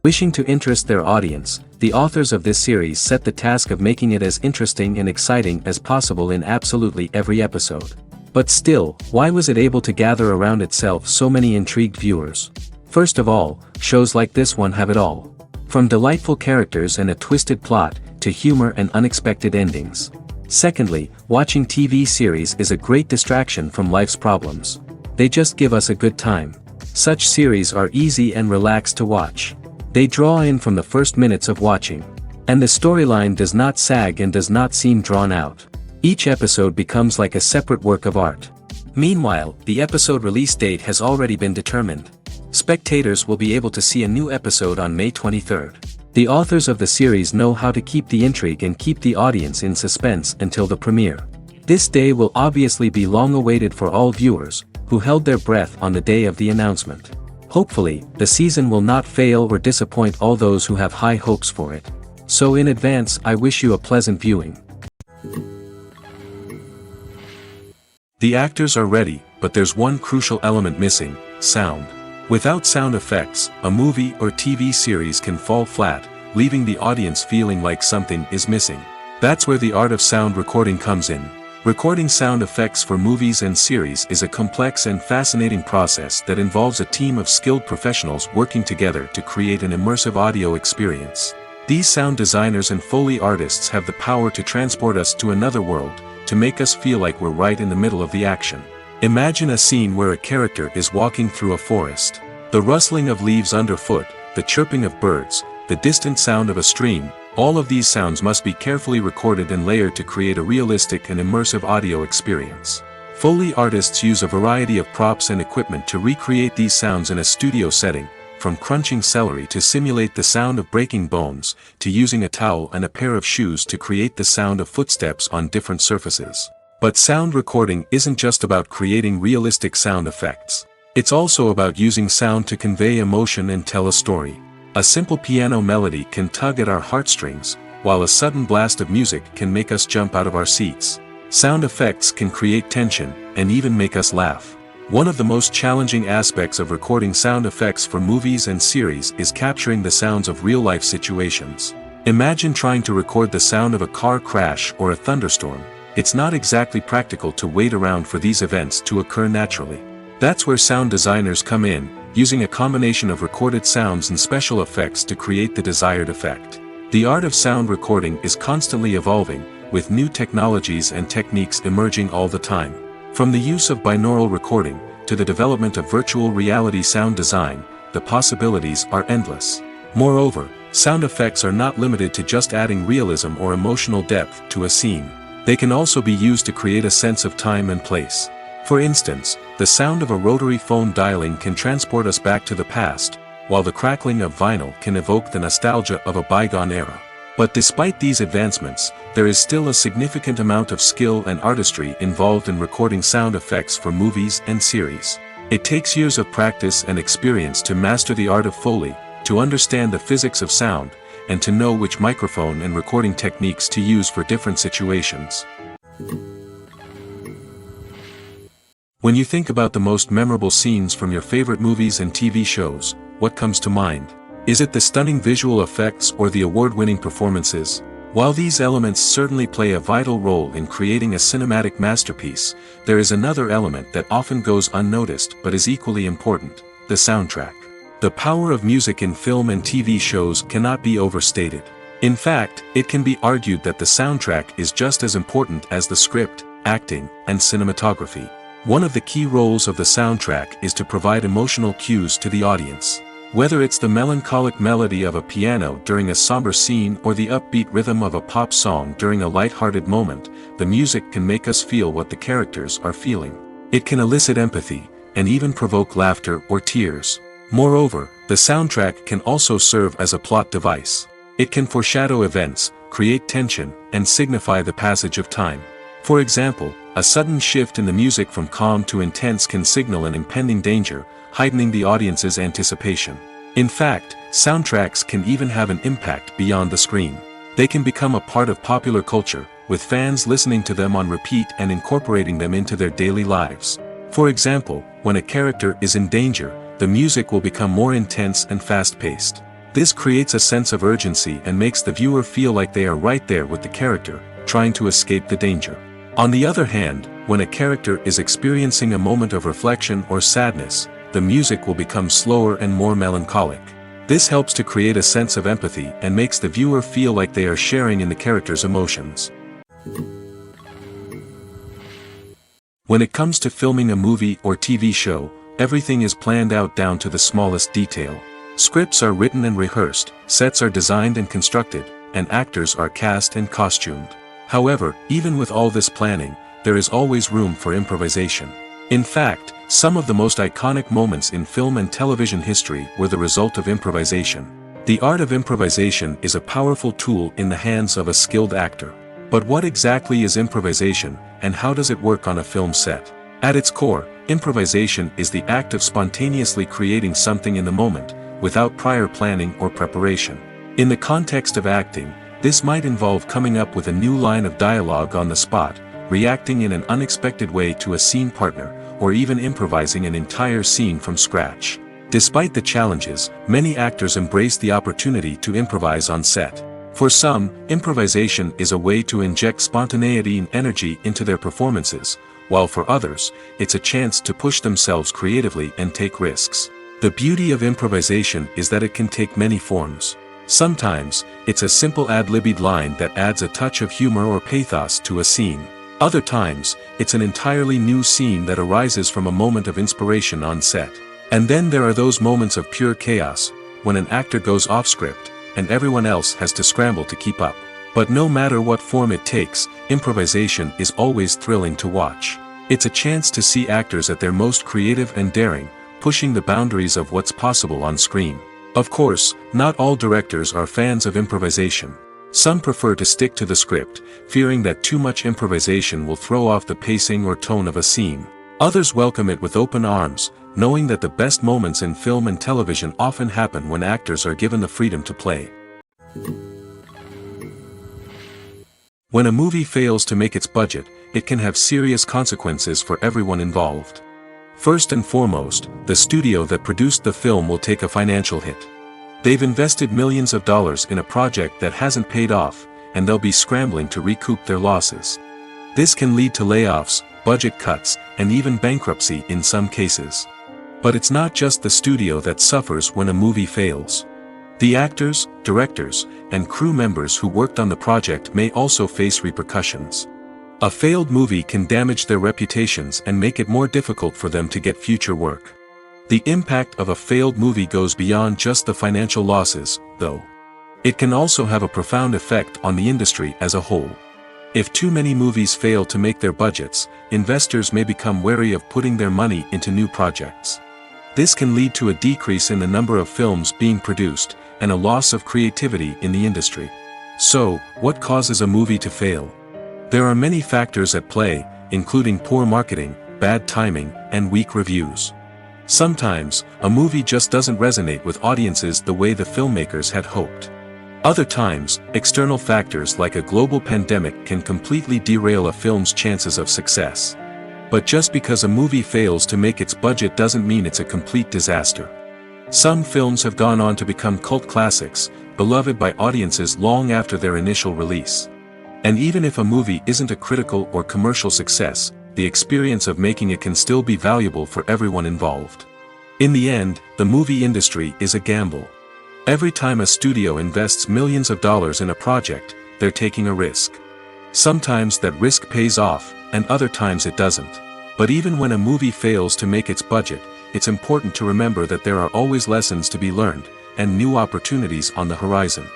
Wishing to interest their audience, the authors of this series set the task of making it as interesting and exciting as possible in absolutely every episode. But still, why was it able to gather around itself so many intrigued viewers? First of all, shows like this one have it all. From delightful characters and a twisted plot, to humor and unexpected endings. Secondly, watching TV series is a great distraction from life's problems. They just give us a good time. Such series are easy and relaxed to watch. They draw in from the first minutes of watching. And the storyline does not sag and does not seem drawn out. Each episode becomes like a separate work of art. Meanwhile, the episode release date has already been determined. Spectators will be able to see a new episode on May 23rd. The authors of the series know how to keep the intrigue and keep the audience in suspense until the premiere. This day will obviously be long awaited for all viewers, who held their breath on the day of the announcement. Hopefully, the season will not fail or disappoint all those who have high hopes for it. So in advance, I wish you a pleasant viewing. The actors are ready, but there's one crucial element missing: sound. Without sound effects, a movie or TV series can fall flat, leaving the audience feeling like something is missing. That's where the art of sound recording comes in. Recording sound effects for movies and series is a complex and fascinating process that involves a team of skilled professionals working together to create an immersive audio experience. These sound designers and Foley artists have the power to transport us to another world, to make us feel like we're right in the middle of the action. Imagine a scene where a character is walking through a forest. The rustling of leaves underfoot, the chirping of birds, the distant sound of a stream, all of these sounds must be carefully recorded and layered to create a realistic and immersive audio experience. Foley artists use a variety of props and equipment to recreate these sounds in a studio setting, from crunching celery to simulate the sound of breaking bones, to using a towel and a pair of shoes to create the sound of footsteps on different surfaces. But sound recording isn't just about creating realistic sound effects. It's also about using sound to convey emotion and tell a story. A simple piano melody can tug at our heartstrings, while a sudden blast of music can make us jump out of our seats. Sound effects can create tension, and even make us laugh. One of the most challenging aspects of recording sound effects for movies and series is capturing the sounds of real-life situations. Imagine trying to record the sound of a car crash or a thunderstorm. It's not exactly practical to wait around for these events to occur naturally. That's where sound designers come in, using a combination of recorded sounds and special effects to create the desired effect. The art of sound recording is constantly evolving, with new technologies and techniques emerging all the time. From the use of binaural recording, to the development of virtual reality sound design, the possibilities are endless. Moreover, sound effects are not limited to just adding realism or emotional depth to a scene. They can also be used to create a sense of time and place. For instance, the sound of a rotary phone dialing can transport us back to the past, while the crackling of vinyl can evoke the nostalgia of a bygone era. But despite these advancements, there is still a significant amount of skill and artistry involved in recording sound effects for movies and series. It takes years of practice and experience to master the art of Foley, to understand the physics of sound, and to know which microphone and recording techniques to use for different situations. When you think about the most memorable scenes from your favorite movies and TV shows, what comes to mind? Is it the stunning visual effects or the award-winning performances? While these elements certainly play a vital role in creating a cinematic masterpiece, there is another element that often goes unnoticed but is equally important: the soundtrack. The power of music in film and TV shows cannot be overstated. In fact, it can be argued that the soundtrack is just as important as the script, acting, and cinematography. One of the key roles of the soundtrack is to provide emotional cues to the audience. Whether it's the melancholic melody of a piano during a somber scene or the upbeat rhythm of a pop song during a light-hearted moment, the music can make us feel what the characters are feeling. It can elicit empathy, and even provoke laughter or tears. Moreover, the soundtrack can also serve as a plot device. It can foreshadow events, create tension, and signify the passage of time. For example, a sudden shift in the music from calm to intense can signal an impending danger, heightening the audience's anticipation. In fact, soundtracks can even have an impact beyond the screen. They can become a part of popular culture, with fans listening to them on repeat and incorporating them into their daily lives. For example, when a character is in danger, the music will become more intense and fast-paced. This creates a sense of urgency and makes the viewer feel like they are right there with the character, trying to escape the danger. On the other hand, when a character is experiencing a moment of reflection or sadness, the music will become slower and more melancholic. This helps to create a sense of empathy and makes the viewer feel like they are sharing in the character's emotions. When it comes to filming a movie or TV show, everything is planned out down to the smallest detail. Scripts are written and rehearsed, sets are designed and constructed, and actors are cast and costumed. However, even with all this planning, there is always room for improvisation. In fact, some of the most iconic moments in film and television history were the result of improvisation. The art of improvisation is a powerful tool in the hands of a skilled actor. But what exactly is improvisation, and how does it work on a film set? At its core, improvisation is the act of spontaneously creating something in the moment, without prior planning or preparation. In the context of acting, this might involve coming up with a new line of dialogue on the spot, reacting in an unexpected way to a scene partner, or even improvising an entire scene from scratch. Despite the challenges, many actors embrace the opportunity to improvise on set. For some, improvisation is a way to inject spontaneity and energy into their performances, while for others, it's a chance to push themselves creatively and take risks. The beauty of improvisation is that it can take many forms. Sometimes, it's a simple ad-libbed line that adds a touch of humor or pathos to a scene. Other times, it's an entirely new scene that arises from a moment of inspiration on set. And then there are those moments of pure chaos, when an actor goes off script, and everyone else has to scramble to keep up. But no matter what form it takes, improvisation is always thrilling to watch. It's a chance to see actors at their most creative and daring, pushing the boundaries of what's possible on screen. Of course, not all directors are fans of improvisation. Some prefer to stick to the script, fearing that too much improvisation will throw off the pacing or tone of a scene. Others welcome it with open arms, knowing that the best moments in film and television often happen when actors are given the freedom to play. When a movie fails to make its budget, it can have serious consequences for everyone involved. First and foremost, the studio that produced the film will take a financial hit. They've invested millions of dollars in a project that hasn't paid off, and they'll be scrambling to recoup their losses. This can lead to layoffs, budget cuts, and even bankruptcy in some cases. But it's not just the studio that suffers when a movie fails. The actors, directors, and crew members who worked on the project may also face repercussions. A failed movie can damage their reputations and make it more difficult for them to get future work. The impact of a failed movie goes beyond just the financial losses, though. It can also have a profound effect on the industry as a whole. If too many movies fail to make their budgets, investors may become wary of putting their money into new projects. This can lead to a decrease in the number of films being produced, and a loss of creativity in the industry. So, what causes a movie to fail? There are many factors at play, including poor marketing, bad timing, and weak reviews. Sometimes, a movie just doesn't resonate with audiences the way the filmmakers had hoped. Other times, external factors like a global pandemic can completely derail a film's chances of success. But just because a movie fails to make its budget doesn't mean it's a complete disaster. Some films have gone on to become cult classics, beloved by audiences long after their initial release. And even if a movie isn't a critical or commercial success, the experience of making it can still be valuable for everyone involved. In the end, the movie industry is a gamble. Every time a studio invests millions of dollars in a project, they're taking a risk. Sometimes that risk pays off, and other times it doesn't. But even when a movie fails to make its budget, it's important to remember that there are always lessons to be learned, and new opportunities on the horizon.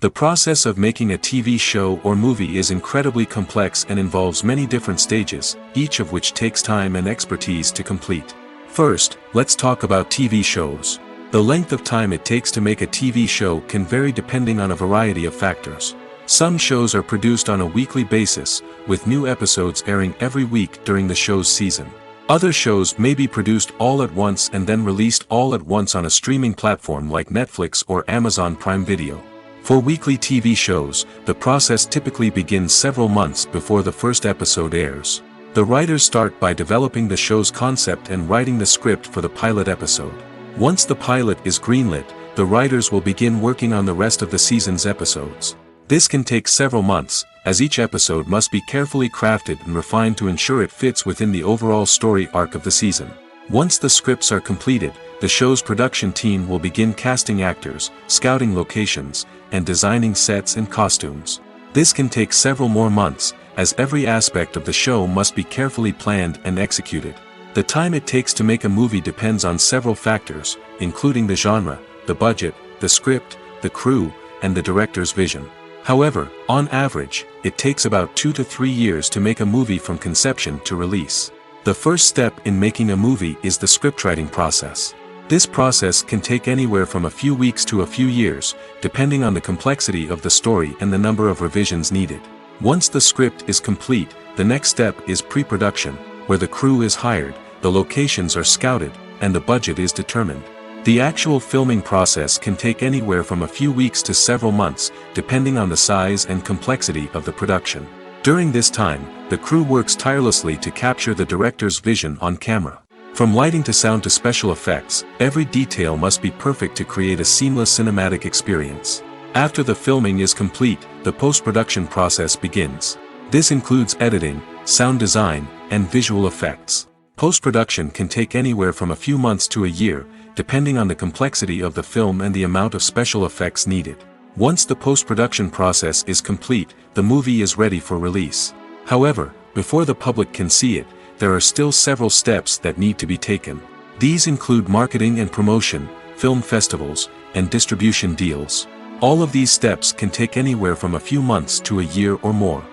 The process of making a TV show or movie is incredibly complex and involves many different stages, each of which takes time and expertise to complete. First, let's talk about TV shows. The length of time it takes to make a TV show can vary depending on a variety of factors. Some shows are produced on a weekly basis, with new episodes airing every week during the show's season. Other shows may be produced all at once and then released all at once on a streaming platform like Netflix or Amazon Prime Video. For weekly TV shows, the process typically begins several months before the first episode airs. The writers start by developing the show's concept and writing the script for the pilot episode. Once the pilot is greenlit, the writers will begin working on the rest of the season's episodes. This can take several months, as each episode must be carefully crafted and refined to ensure it fits within the overall story arc of the season. Once the scripts are completed, the show's production team will begin casting actors, scouting locations, and designing sets and costumes. This can take several more months, as every aspect of the show must be carefully planned and executed. The time it takes to make a movie depends on several factors, including the genre, the budget, the script, the crew, and the director's vision. However, on average, it takes about 2 to 3 years to make a movie from conception to release. The first step in making a movie is the scriptwriting process. This process can take anywhere from a few weeks to a few years, depending on the complexity of the story and the number of revisions needed. Once the script is complete, the next step is pre-production, where the crew is hired, the locations are scouted, and the budget is determined. The actual filming process can take anywhere from a few weeks to several months, depending on the size and complexity of the production. During this time, the crew works tirelessly to capture the director's vision on camera. From lighting to sound to special effects, every detail must be perfect to create a seamless cinematic experience. After the filming is complete, the post-production process begins. This includes editing, sound design, and visual effects. Post-production can take anywhere from a few months to a year, depending on the complexity of the film and the amount of special effects needed. Once the post-production process is complete, the movie is ready for release. However, before the public can see it, there are still several steps that need to be taken. These include marketing and promotion, film festivals, and distribution deals. All of these steps can take anywhere from a few months to a year or more.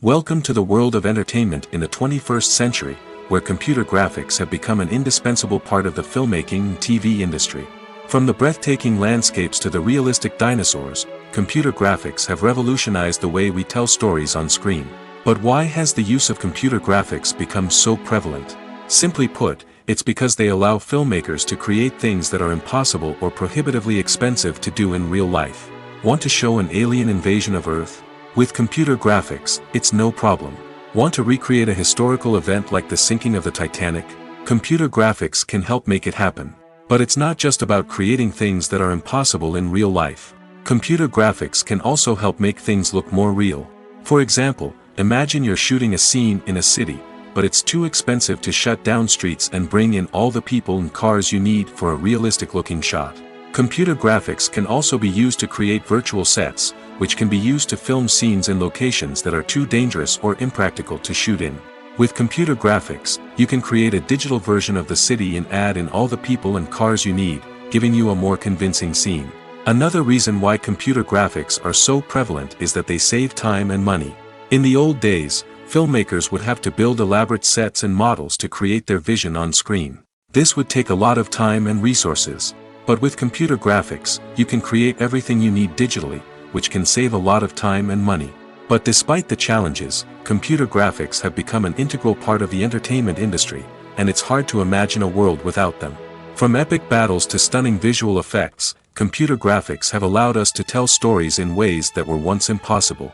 Welcome to the world of entertainment in the 21st century, where computer graphics have become an indispensable part of the filmmaking and TV industry. From the breathtaking landscapes to the realistic dinosaurs, computer graphics have revolutionized the way we tell stories on screen. But why has the use of computer graphics become so prevalent? Simply put, it's because they allow filmmakers to create things that are impossible or prohibitively expensive to do in real life. Want to show an alien invasion of Earth? With computer graphics, it's no problem. Want to recreate a historical event like the sinking of the Titanic? Computer graphics can help make it happen. But it's not just about creating things that are impossible in real life. Computer graphics can also help make things look more real. For example, imagine you're shooting a scene in a city, but it's too expensive to shut down streets and bring in all the people and cars you need for a realistic-looking shot. Computer graphics can also be used to create virtual sets, which can be used to film scenes in locations that are too dangerous or impractical to shoot in. With computer graphics, you can create a digital version of the city and add in all the people and cars you need, giving you a more convincing scene. Another reason why computer graphics are so prevalent is that they save time and money. In the old days, filmmakers would have to build elaborate sets and models to create their vision on screen. This would take a lot of time and resources. But with computer graphics, you can create everything you need digitally, which can save a lot of time and money. But despite the challenges, computer graphics have become an integral part of the entertainment industry, and it's hard to imagine a world without them. From epic battles to stunning visual effects, computer graphics have allowed us to tell stories in ways that were once impossible.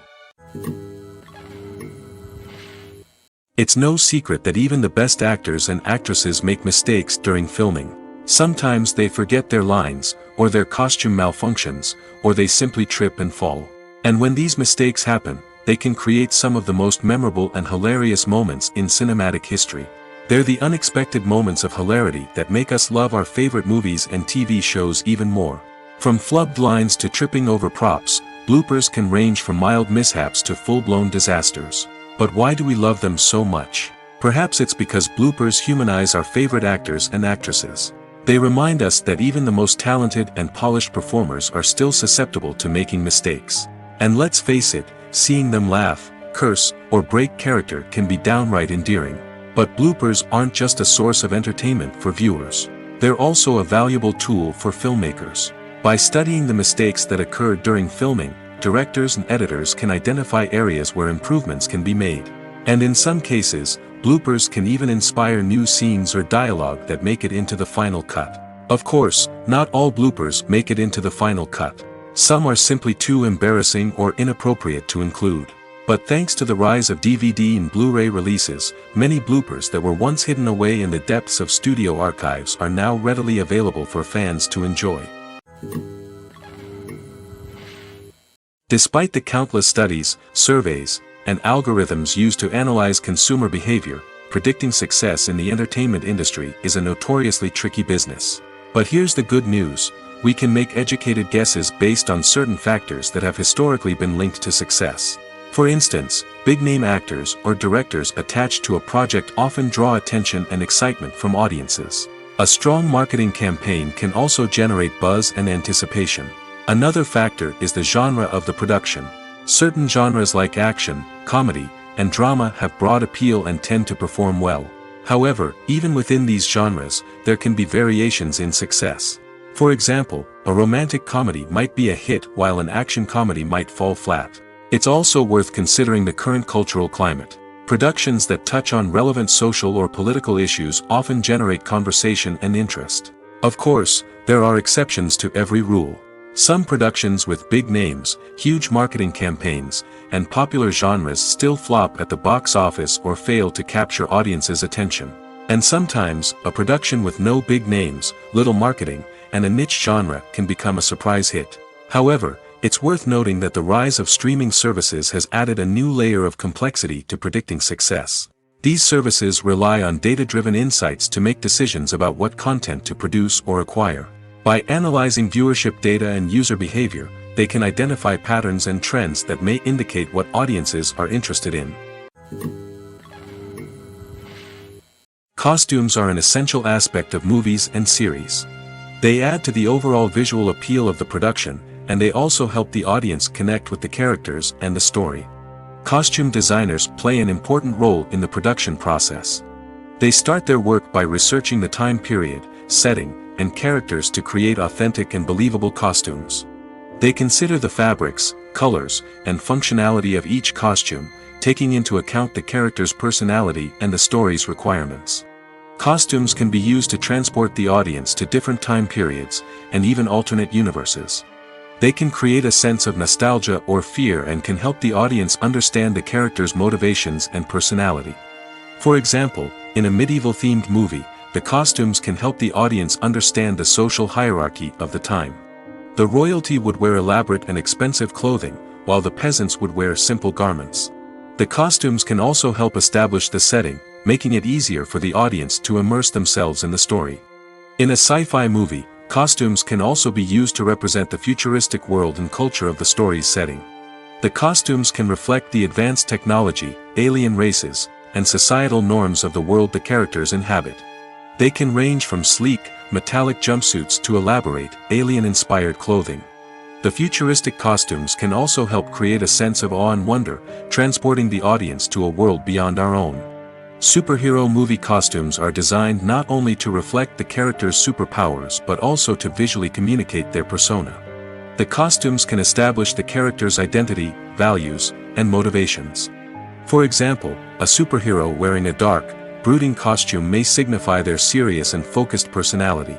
It's no secret that even the best actors and actresses make mistakes during filming. Sometimes they forget their lines, or their costume malfunctions, or they simply trip and fall. And when these mistakes happen, they can create some of the most memorable and hilarious moments in cinematic history. They're the unexpected moments of hilarity that make us love our favorite movies and TV shows even more. From flubbed lines to tripping over props, bloopers can range from mild mishaps to full-blown disasters. But why do we love them so much? Perhaps it's because bloopers humanize our favorite actors and actresses. They remind us that even the most talented and polished performers are still susceptible to making mistakes. And let's face it, seeing them laugh, curse, or break character can be downright endearing. But bloopers aren't just a source of entertainment for viewers. They're also a valuable tool for filmmakers. By studying the mistakes that occurred during filming, directors and editors can identify areas where improvements can be made. And in some cases, bloopers can even inspire new scenes or dialogue that make it into the final cut. Of course, not all bloopers make it into the final cut. Some are simply too embarrassing or inappropriate to include. But thanks to the rise of DVD and Blu-ray releases, many bloopers that were once hidden away in the depths of studio archives are now readily available for fans to enjoy. Despite the countless studies, surveys, and algorithms used to analyze consumer behavior, predicting success in the entertainment industry is a notoriously tricky business. But here's the good news: we can make educated guesses based on certain factors that have historically been linked to success. For instance, big-name actors or directors attached to a project often draw attention and excitement from audiences. A strong marketing campaign can also generate buzz and anticipation. Another factor is the genre of the production. Certain genres like action, comedy, and drama have broad appeal and tend to perform well. However, even within these genres, there can be variations in success. For example, a romantic comedy might be a hit while an action comedy might fall flat. It's also worth considering the current cultural climate. Productions that touch on relevant social or political issues often generate conversation and interest. Of course, there are exceptions to every rule. Some productions with big names, huge marketing campaigns, and popular genres still flop at the box office or fail to capture audiences' attention. And sometimes, a production with no big names, little marketing, and a niche genre can become a surprise hit. However, it's worth noting that the rise of streaming services has added a new layer of complexity to predicting success. These services rely on data-driven insights to make decisions about what content to produce or acquire. By analyzing viewership data and user behavior, they can identify patterns and trends that may indicate what audiences are interested in. Costumes are an essential aspect of movies and series. They add to the overall visual appeal of the production, and they also help the audience connect with the characters and the story. Costume designers play an important role in the production process. They start their work by researching the time period, setting, and characters to create authentic and believable costumes. They consider the fabrics, colors, and functionality of each costume, taking into account the character's personality and the story's requirements. Costumes can be used to transport the audience to different time periods, and even alternate universes. They can create a sense of nostalgia or fear and can help the audience understand the character's motivations and personality. For example, in a medieval-themed movie, the costumes can help the audience understand the social hierarchy of the time. The royalty would wear elaborate and expensive clothing, while the peasants would wear simple garments. The costumes can also help establish the setting, making it easier for the audience to immerse themselves in the story. In a sci-fi movie, costumes can also be used to represent the futuristic world and culture of the story's setting. The costumes can reflect the advanced technology, alien races, and societal norms of the world the characters inhabit. They can range from sleek, metallic jumpsuits to elaborate, alien-inspired clothing. The futuristic costumes can also help create a sense of awe and wonder, transporting the audience to a world beyond our own. Superhero movie costumes are designed not only to reflect the character's superpowers but also to visually communicate their persona. The costumes can establish the character's identity, values, and motivations. For example, a superhero wearing a dark, brooding costume may signify their serious and focused personality.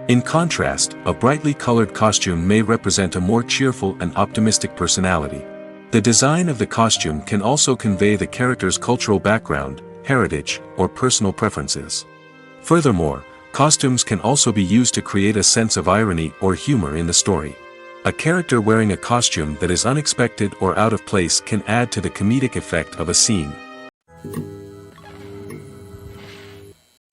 In contrast, a brightly colored costume may represent a more cheerful and optimistic personality. The design of the costume can also convey the character's cultural background, heritage, or personal preferences. Furthermore, costumes can also be used to create a sense of irony or humor in the story. A character wearing a costume that is unexpected or out of place can add to the comedic effect of a scene.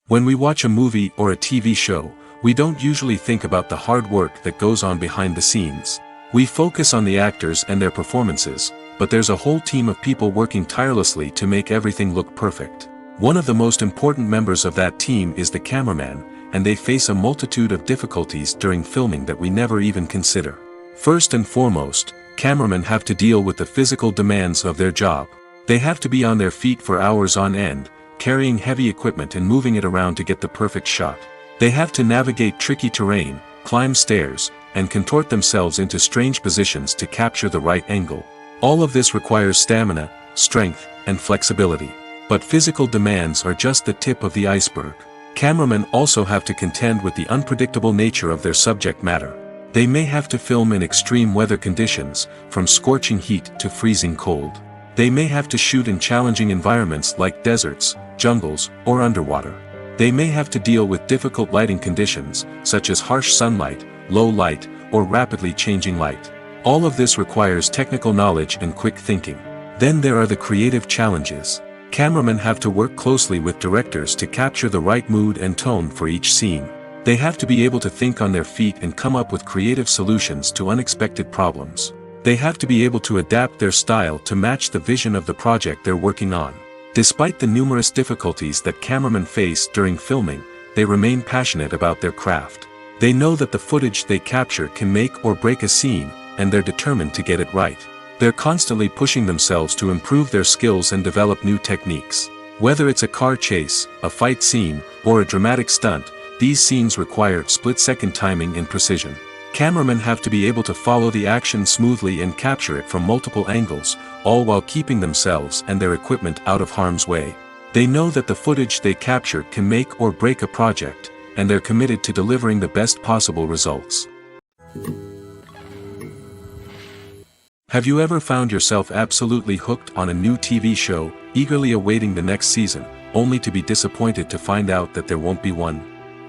When we watch a movie or a TV show, we don't usually think about the hard work that goes on behind the scenes. We focus on the actors and their performances, but there's a whole team of people working tirelessly to make everything look perfect. One of the most important members of that team is the cameraman, and they face a multitude of difficulties during filming that we never even consider. First and foremost, cameramen have to deal with the physical demands of their job. They have to be on their feet for hours on end, carrying heavy equipment and moving it around to get the perfect shot. They have to navigate tricky terrain, climb stairs, and contort themselves into strange positions to capture the right angle. All of this requires stamina, strength, and flexibility. But physical demands are just the tip of the iceberg. Cameramen also have to contend with the unpredictable nature of their subject matter. They may have to film in extreme weather conditions, from scorching heat to freezing cold. They may have to shoot in challenging environments like deserts, jungles, or underwater. They may have to deal with difficult lighting conditions, such as harsh sunlight, low light, or rapidly changing light. All of this requires technical knowledge and quick thinking. Then there are the creative challenges. Cameramen have to work closely with directors to capture the right mood and tone for each scene. They have to be able to think on their feet and come up with creative solutions to unexpected problems. They have to be able to adapt their style to match the vision of the project they're working on. Despite the numerous difficulties that cameramen face during filming, they remain passionate about their craft. They know that the footage they capture can make or break a scene, and they're determined to get it right. They're constantly pushing themselves to improve their skills and develop new techniques. Whether it's a car chase, a fight scene, or a dramatic stunt, these scenes require split-second timing and precision. Cameramen have to be able to follow the action smoothly and capture it from multiple angles, all while keeping themselves and their equipment out of harm's way. They know that the footage they capture can make or break a project, and they're committed to delivering the best possible results. Have you ever found yourself absolutely hooked on a new TV show, eagerly awaiting the next season, only to be disappointed to find out that there won't be one?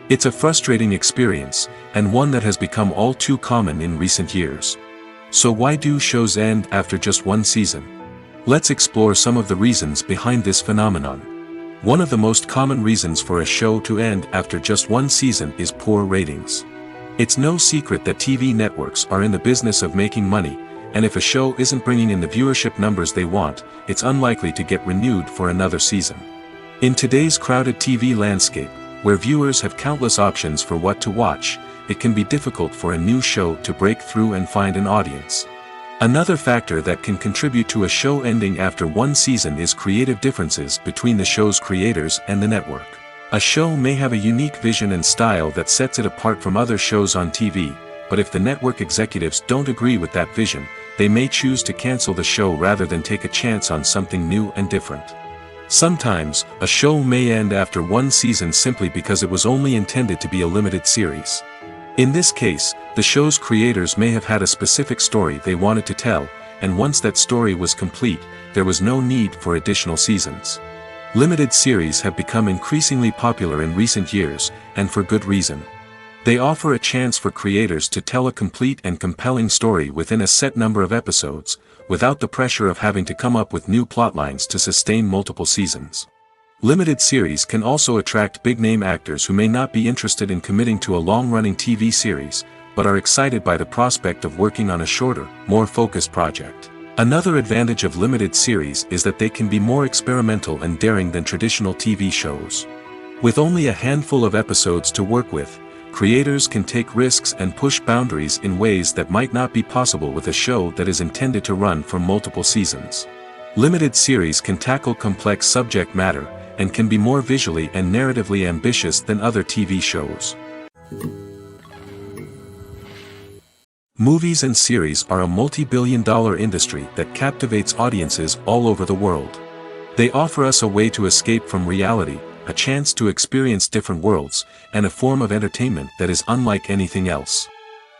It's a frustrating experience, and one that has become all too common in recent years. So why do shows end after just one season? Let's explore some of the reasons behind this phenomenon. One of the most common reasons for a show to end after just one season is poor ratings. It's no secret that TV networks are in the business of making money, and if a show isn't bringing in the viewership numbers they want, it's unlikely to get renewed for another season. In today's crowded TV landscape, where viewers have countless options for what to watch, it can be difficult for a new show to break through and find an audience. Another factor that can contribute to a show ending after one season is creative differences between the show's creators and the network. A show may have a unique vision and style that sets it apart from other shows on TV, but if the network executives don't agree with that vision, they may choose to cancel the show rather than take a chance on something new and different. Sometimes, a show may end after one season simply because it was only intended to be a limited series. In this case, the show's creators may have had a specific story they wanted to tell, and once that story was complete, there was no need for additional seasons. Limited series have become increasingly popular in recent years, and for good reason. They offer a chance for creators to tell a complete and compelling story within a set number of episodes, without the pressure of having to come up with new plotlines to sustain multiple seasons. Limited series can also attract big-name actors who may not be interested in committing to a long-running TV series, but are excited by the prospect of working on a shorter, more focused project. Another advantage of limited series is that they can be more experimental and daring than traditional TV shows. With only a handful of episodes to work with, creators can take risks and push boundaries in ways that might not be possible with a show that is intended to run for multiple seasons. Limited series can tackle complex subject matter, and can be more visually and narratively ambitious than other TV shows. Movies and series are a multi-billion-dollar industry that captivates audiences all over the world. They offer us a way to escape from reality, a chance to experience different worlds, and a form of entertainment that is unlike anything else.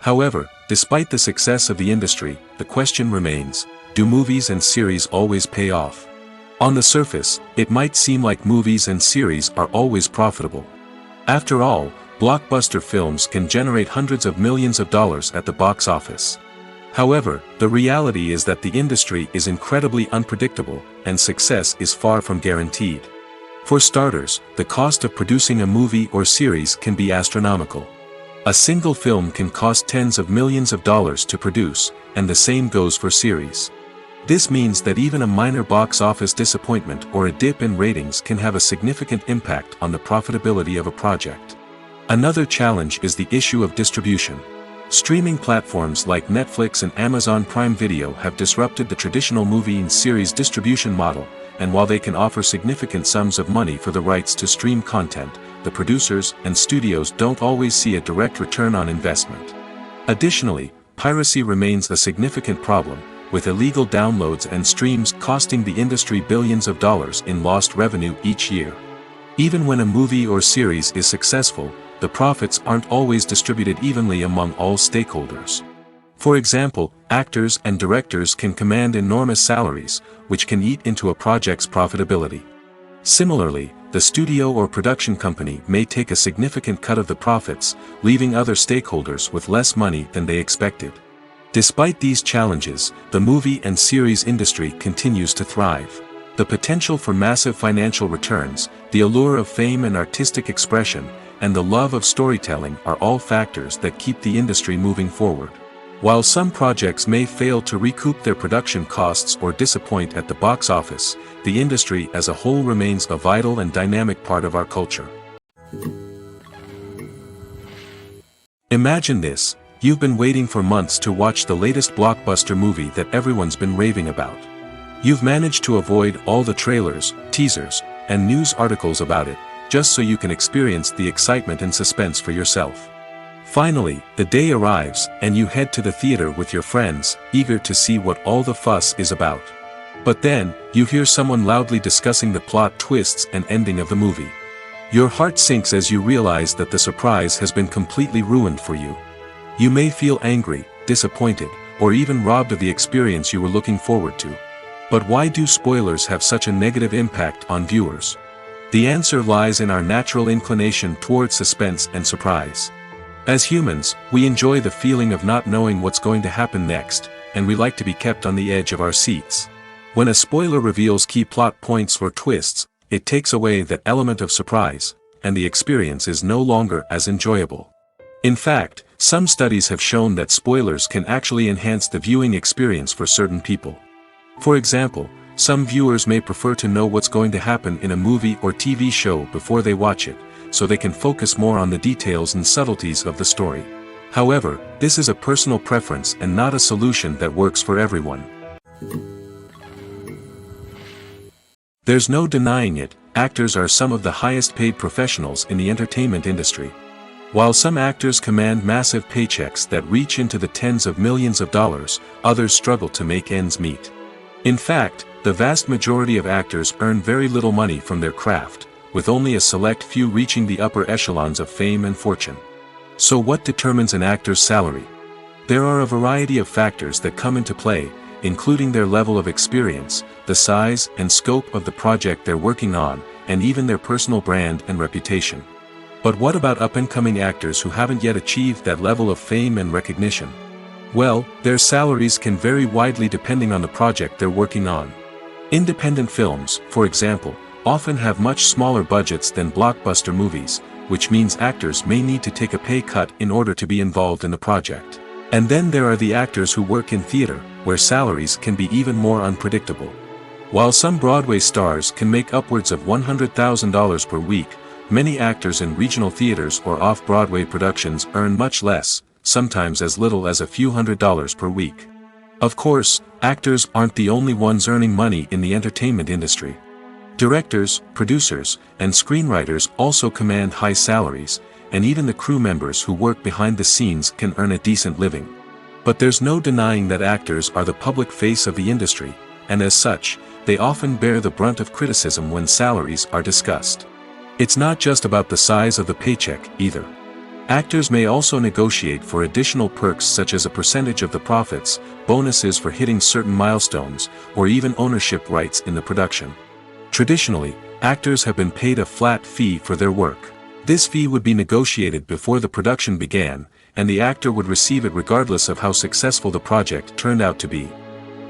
However, despite the success of the industry, the question remains, do movies and series always pay off? On the surface, it might seem like movies and series are always profitable. After all, blockbuster films can generate hundreds of millions of dollars at the box office. However, the reality is that the industry is incredibly unpredictable, and success is far from guaranteed. For starters, the cost of producing a movie or series can be astronomical. A single film can cost tens of millions of dollars to produce, and the same goes for series. This means that even a minor box office disappointment or a dip in ratings can have a significant impact on the profitability of a project. Another challenge is the issue of distribution. Streaming platforms like Netflix and Amazon Prime Video have disrupted the traditional movie and series distribution model, and while they can offer significant sums of money for the rights to stream content, the producers and studios don't always see a direct return on investment. Additionally, piracy remains a significant problem, with illegal downloads and streams costing the industry billions of dollars in lost revenue each year. Even when a movie or series is successful, the profits aren't always distributed evenly among all stakeholders. For example, actors and directors can command enormous salaries, which can eat into a project's profitability. Similarly, the studio or production company may take a significant cut of the profits, leaving other stakeholders with less money than they expected. Despite these challenges, the movie and series industry continues to thrive. The potential for massive financial returns, the allure of fame and artistic expression, and the love of storytelling are all factors that keep the industry moving forward. While some projects may fail to recoup their production costs or disappoint at the box office, the industry as a whole remains a vital and dynamic part of our culture. Imagine this: you've been waiting for months to watch the latest blockbuster movie that everyone's been raving about. You've managed to avoid all the trailers, teasers, and news articles about it, just so you can experience the excitement and suspense for yourself. Finally, the day arrives, and you head to the theater with your friends, eager to see what all the fuss is about. But then, you hear someone loudly discussing the plot twists and ending of the movie. Your heart sinks as you realize that the surprise has been completely ruined for you. You may feel angry, disappointed, or even robbed of the experience you were looking forward to. But why do spoilers have such a negative impact on viewers? The answer lies in our natural inclination towards suspense and surprise. As humans, we enjoy the feeling of not knowing what's going to happen next, and we like to be kept on the edge of our seats. When a spoiler reveals key plot points or twists, it takes away that element of surprise, and the experience is no longer as enjoyable. In fact, some studies have shown that spoilers can actually enhance the viewing experience for certain people. For example, some viewers may prefer to know what's going to happen in a movie or TV show before they watch it, so they can focus more on the details and subtleties of the story. However, this is a personal preference and not a solution that works for everyone. There's no denying it, actors are some of the highest paid professionals in the entertainment industry. While some actors command massive paychecks that reach into the tens of millions of dollars, others struggle to make ends meet. In fact, the vast majority of actors earn very little money from their craft, with only a select few reaching the upper echelons of fame and fortune. So what determines an actor's salary? There are a variety of factors that come into play, including their level of experience, the size and scope of the project they're working on, and even their personal brand and reputation. But what about up-and-coming actors who haven't yet achieved that level of fame and recognition? Well, their salaries can vary widely depending on the project they're working on. Independent films, for example, often have much smaller budgets than blockbuster movies, which means actors may need to take a pay cut in order to be involved in the project. And then there are the actors who work in theater, where salaries can be even more unpredictable. While some Broadway stars can make upwards of $100,000 per week, many actors in regional theaters or off-Broadway productions earn much less, sometimes as little as a few $100s per week. Of course, actors aren't the only ones earning money in the entertainment industry. Directors, producers, and screenwriters also command high salaries, and even the crew members who work behind the scenes can earn a decent living. But there's no denying that actors are the public face of the industry, and as such, they often bear the brunt of criticism when salaries are discussed. It's not just about the size of the paycheck, either. Actors may also negotiate for additional perks such as a percentage of the profits, bonuses for hitting certain milestones, or even ownership rights in the production. Traditionally, actors have been paid a flat fee for their work. This fee would be negotiated before the production began, and the actor would receive it regardless of how successful the project turned out to be.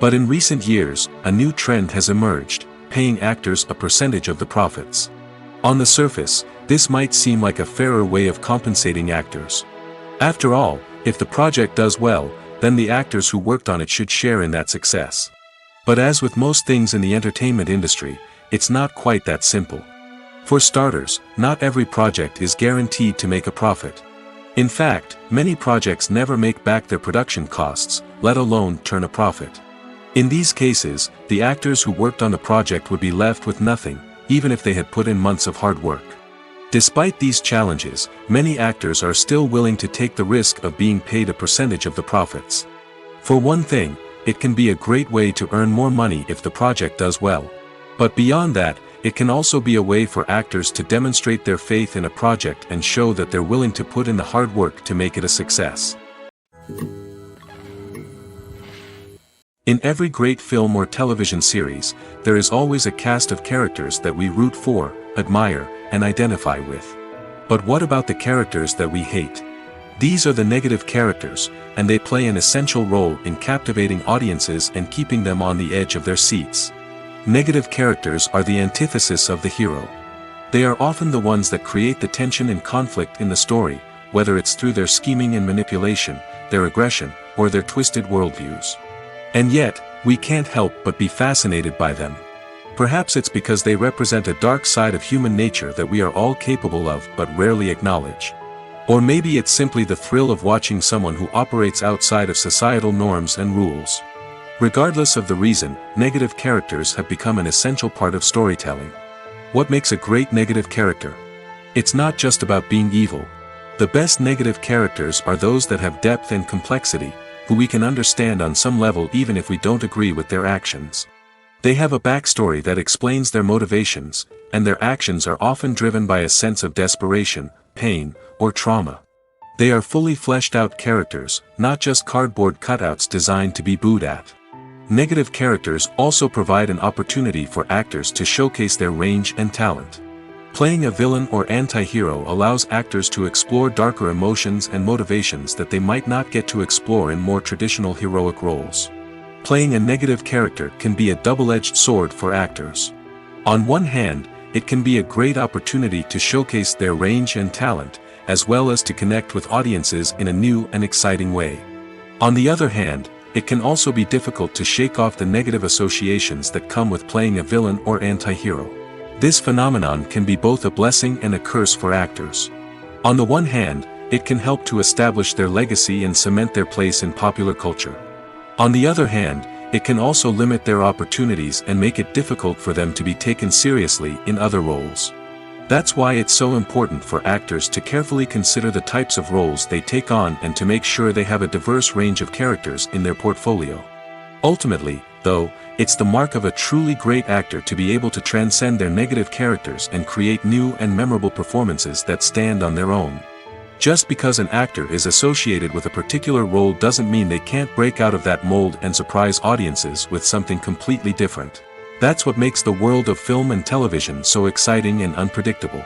But in recent years, a new trend has emerged, paying actors a percentage of the profits. On the surface, this might seem like a fairer way of compensating actors. After all, if the project does well, then the actors who worked on it should share in that success. But as with most things in the entertainment industry, it's not quite that simple. For starters, not every project is guaranteed to make a profit. In fact, many projects never make back their production costs, let alone turn a profit. In these cases, the actors who worked on the project would be left with nothing, even if they had put in months of hard work. Despite these challenges, many actors are still willing to take the risk of being paid a percentage of the profits. For one thing, it can be a great way to earn more money if the project does well. But beyond that, it can also be a way for actors to demonstrate their faith in a project and show that they're willing to put in the hard work to make it a success. In every great film or television series, there is always a cast of characters that we root for, admire, and identify with. But what about the characters that we hate? These are the negative characters, and they play an essential role in captivating audiences and keeping them on the edge of their seats. Negative characters are the antithesis of the hero. They are often the ones that create the tension and conflict in the story, whether it's through their scheming and manipulation, their aggression, or their twisted worldviews. And yet, we can't help but be fascinated by them. Perhaps it's because they represent a dark side of human nature that we are all capable of but rarely acknowledge. Or maybe it's simply the thrill of watching someone who operates outside of societal norms and rules. Regardless of the reason, negative characters have become an essential part of storytelling. What makes a great negative character? It's not just about being evil. The best negative characters are those that have depth and complexity, who we can understand on some level even if we don't agree with their actions. They have a backstory that explains their motivations, and their actions are often driven by a sense of desperation, pain, or trauma. They are fully fleshed out characters, not just cardboard cutouts designed to be booed at. Negative characters also provide an opportunity for actors to showcase their range and talent. Playing a villain or anti-hero allows actors to explore darker emotions and motivations that they might not get to explore in more traditional heroic roles. Playing a negative character can be a double-edged sword for actors. On one hand, it can be a great opportunity to showcase their range and talent, as well as to connect with audiences in a new and exciting way. On the other hand, it can also be difficult to shake off the negative associations that come with playing a villain or anti-hero. This phenomenon can be both a blessing and a curse for actors. On the one hand, it can help to establish their legacy and cement their place in popular culture. On the other hand, it can also limit their opportunities and make it difficult for them to be taken seriously in other roles. That's why it's so important for actors to carefully consider the types of roles they take on and to make sure they have a diverse range of characters in their portfolio. Ultimately, though, it's the mark of a truly great actor to be able to transcend their negative characters and create new and memorable performances that stand on their own. Just because an actor is associated with a particular role doesn't mean they can't break out of that mold and surprise audiences with something completely different. That's what makes the world of film and television so exciting and unpredictable.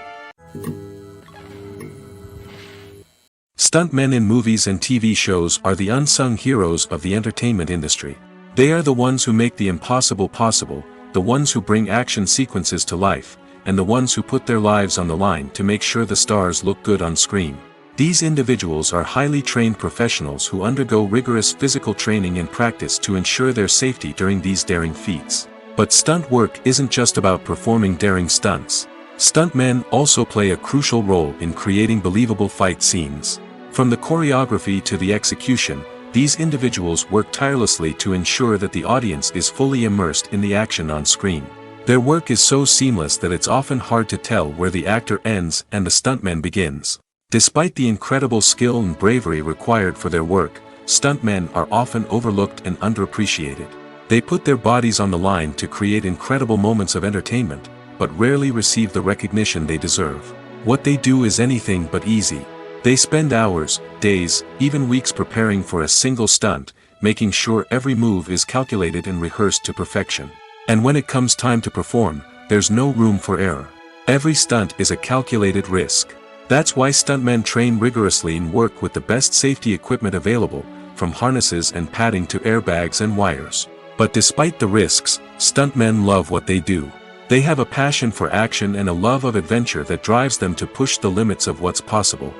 Stuntmen in movies and TV shows are the unsung heroes of the entertainment industry. They are the ones who make the impossible possible, the ones who bring action sequences to life, and the ones who put their lives on the line to make sure the stars look good on screen. These individuals are highly trained professionals who undergo rigorous physical training and practice to ensure their safety during these daring feats. But stunt work isn't just about performing daring stunts. Stuntmen also play a crucial role in creating believable fight scenes. From the choreography to the execution, these individuals work tirelessly to ensure that the audience is fully immersed in the action on screen. Their work is so seamless that it's often hard to tell where the actor ends and the stuntman begins. Despite the incredible skill and bravery required for their work, stuntmen are often overlooked and underappreciated. They put their bodies on the line to create incredible moments of entertainment, but rarely receive the recognition they deserve. What they do is anything but easy. They spend hours, days, even weeks preparing for a single stunt, making sure every move is calculated and rehearsed to perfection. And when it comes time to perform, there's no room for error. Every stunt is a calculated risk. That's why stuntmen train rigorously and work with the best safety equipment available, from harnesses and padding to airbags and wires. But despite the risks, stuntmen love what they do. They have a passion for action and a love of adventure that drives them to push the limits of what's possible.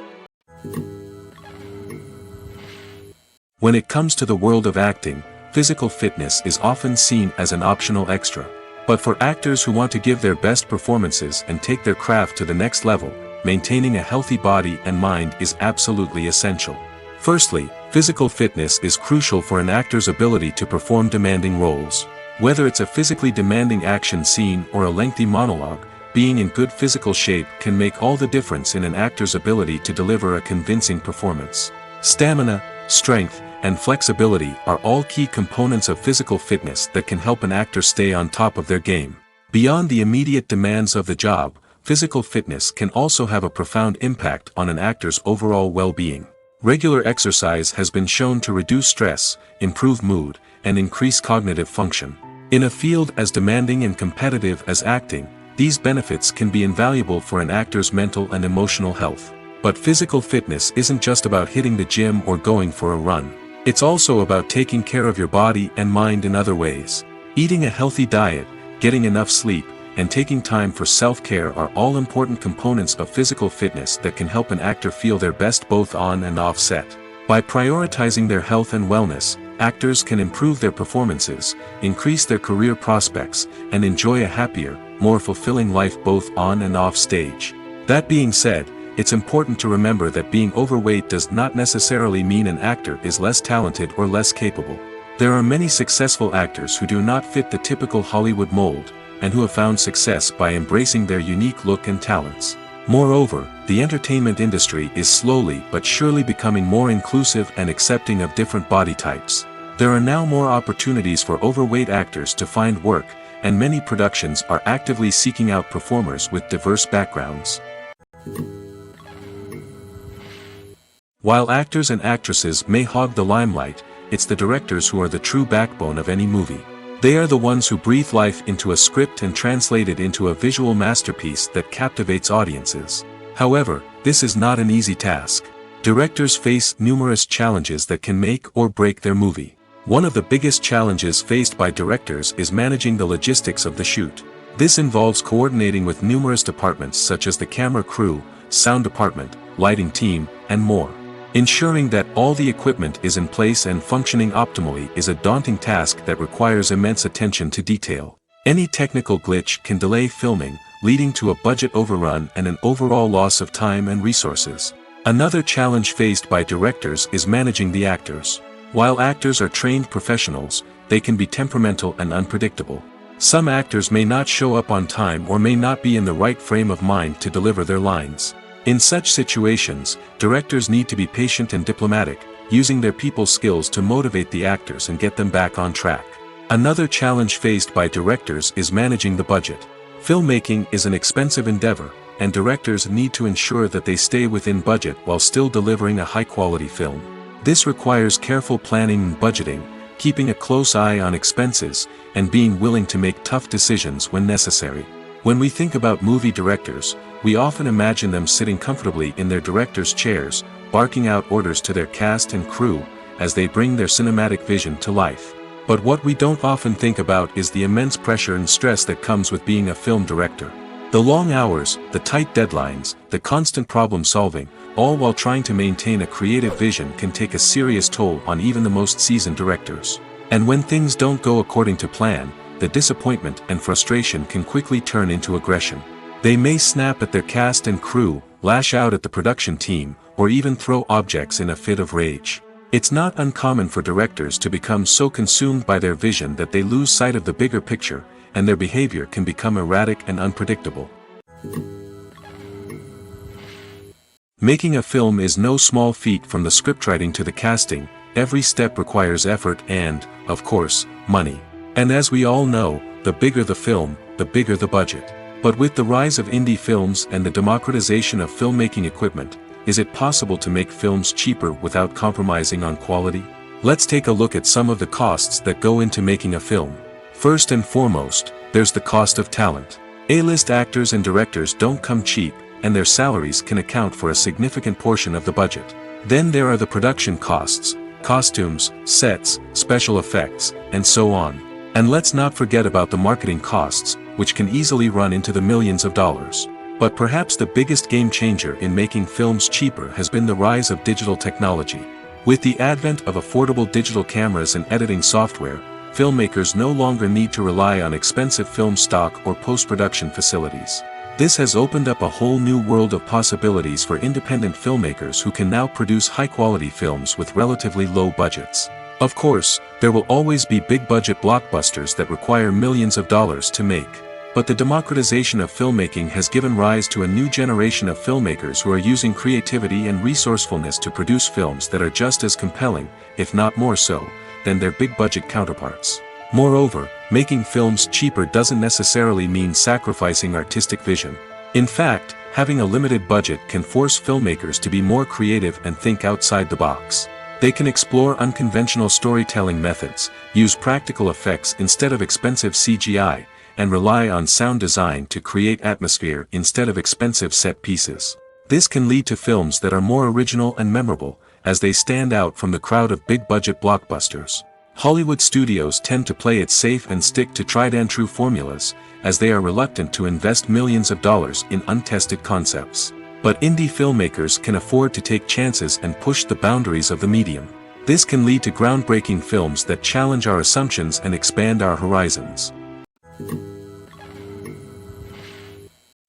When it comes to the world of acting, physical fitness is often seen as an optional extra. But for actors who want to give their best performances and take their craft to the next level, maintaining a healthy body and mind is absolutely essential. Firstly, physical fitness is crucial for an actor's ability to perform demanding roles. Whether it's a physically demanding action scene or a lengthy monologue, being in good physical shape can make all the difference in an actor's ability to deliver a convincing performance. Stamina, strength, and flexibility are all key components of physical fitness that can help an actor stay on top of their game. Beyond the immediate demands of the job, physical fitness can also have a profound impact on an actor's overall well-being. Regular exercise has been shown to reduce stress, improve mood, and increase cognitive function. In a field as demanding and competitive as acting, these benefits can be invaluable for an actor's mental and emotional health. But physical fitness isn't just about hitting the gym or going for a run. It's also about taking care of your body and mind in other ways. Eating a healthy diet, getting enough sleep, and taking time for self-care are all important components of physical fitness that can help an actor feel their best both on and off set. By prioritizing their health and wellness, actors can improve their performances, increase their career prospects, and enjoy a happier, more fulfilling life both on and off stage. That being said, it's important to remember that being overweight does not necessarily mean an actor is less talented or less capable. There are many successful actors who do not fit the typical Hollywood mold, and who have found success by embracing their unique look and talents. Moreover, the entertainment industry is slowly but surely becoming more inclusive and accepting of different body types. There are now more opportunities for overweight actors to find work, and many productions are actively seeking out performers with diverse backgrounds. While actors and actresses may hog the limelight, it's the directors who are the true backbone of any movie. They are the ones who breathe life into a script and translate it into a visual masterpiece that captivates audiences. However, this is not an easy task. Directors face numerous challenges that can make or break their movie. One of the biggest challenges faced by directors is managing the logistics of the shoot. This involves coordinating with numerous departments such as the camera crew, sound department, lighting team, and more. Ensuring that all the equipment is in place and functioning optimally is a daunting task that requires immense attention to detail. Any technical glitch can delay filming, leading to a budget overrun and an overall loss of time and resources. Another challenge faced by directors is managing the actors. While actors are trained professionals, they can be temperamental and unpredictable. Some actors may not show up on time or may not be in the right frame of mind to deliver their lines. In such situations, directors need to be patient and diplomatic, using their people skills to motivate the actors and get them back on track. Another challenge faced by directors is managing the budget. Filmmaking is an expensive endeavor, and directors need to ensure that they stay within budget while still delivering a high-quality film. This requires careful planning and budgeting, keeping a close eye on expenses, and being willing to make tough decisions when necessary. When we think about movie directors, we often imagine them sitting comfortably in their director's chairs, barking out orders to their cast and crew, as they bring their cinematic vision to life. But what we don't often think about is the immense pressure and stress that comes with being a film director. The long hours, the tight deadlines, the constant problem solving, all while trying to maintain a creative vision can take a serious toll on even the most seasoned directors. And when things don't go according to plan, the disappointment and frustration can quickly turn into aggression. They may snap at their cast and crew, lash out at the production team, or even throw objects in a fit of rage. It's not uncommon for directors to become so consumed by their vision that they lose sight of the bigger picture, and their behavior can become erratic and unpredictable. Making a film is no small feat. From the scriptwriting to the casting, every step requires effort and, of course, money. And as we all know, the bigger the film, the bigger the budget. But with the rise of indie films and the democratization of filmmaking equipment, is it possible to make films cheaper without compromising on quality? Let's take a look at some of the costs that go into making a film. First and foremost, there's the cost of talent. A-list actors and directors don't come cheap, and their salaries can account for a significant portion of the budget. Then there are the production costs, costumes, sets, special effects, and so on. And let's not forget about the marketing costs, which can easily run into the millions of dollars. But perhaps the biggest game changer in making films cheaper has been the rise of digital technology. With the advent of affordable digital cameras and editing software, filmmakers no longer need to rely on expensive film stock or post-production facilities. This has opened up a whole new world of possibilities for independent filmmakers who can now produce high-quality films with relatively low budgets. Of course, there will always be big-budget blockbusters that require millions of dollars to make. But the democratization of filmmaking has given rise to a new generation of filmmakers who are using creativity and resourcefulness to produce films that are just as compelling, if not more so, than their big-budget counterparts. Moreover, making films cheaper doesn't necessarily mean sacrificing artistic vision. In fact, having a limited budget can force filmmakers to be more creative and think outside the box. They can explore unconventional storytelling methods, use practical effects instead of expensive CGI, and rely on sound design to create atmosphere instead of expensive set pieces. This can lead to films that are more original and memorable, as they stand out from the crowd of big-budget blockbusters. Hollywood studios tend to play it safe and stick to tried-and-true formulas, as they are reluctant to invest millions of dollars in untested concepts. But indie filmmakers can afford to take chances and push the boundaries of the medium. This can lead to groundbreaking films that challenge our assumptions and expand our horizons.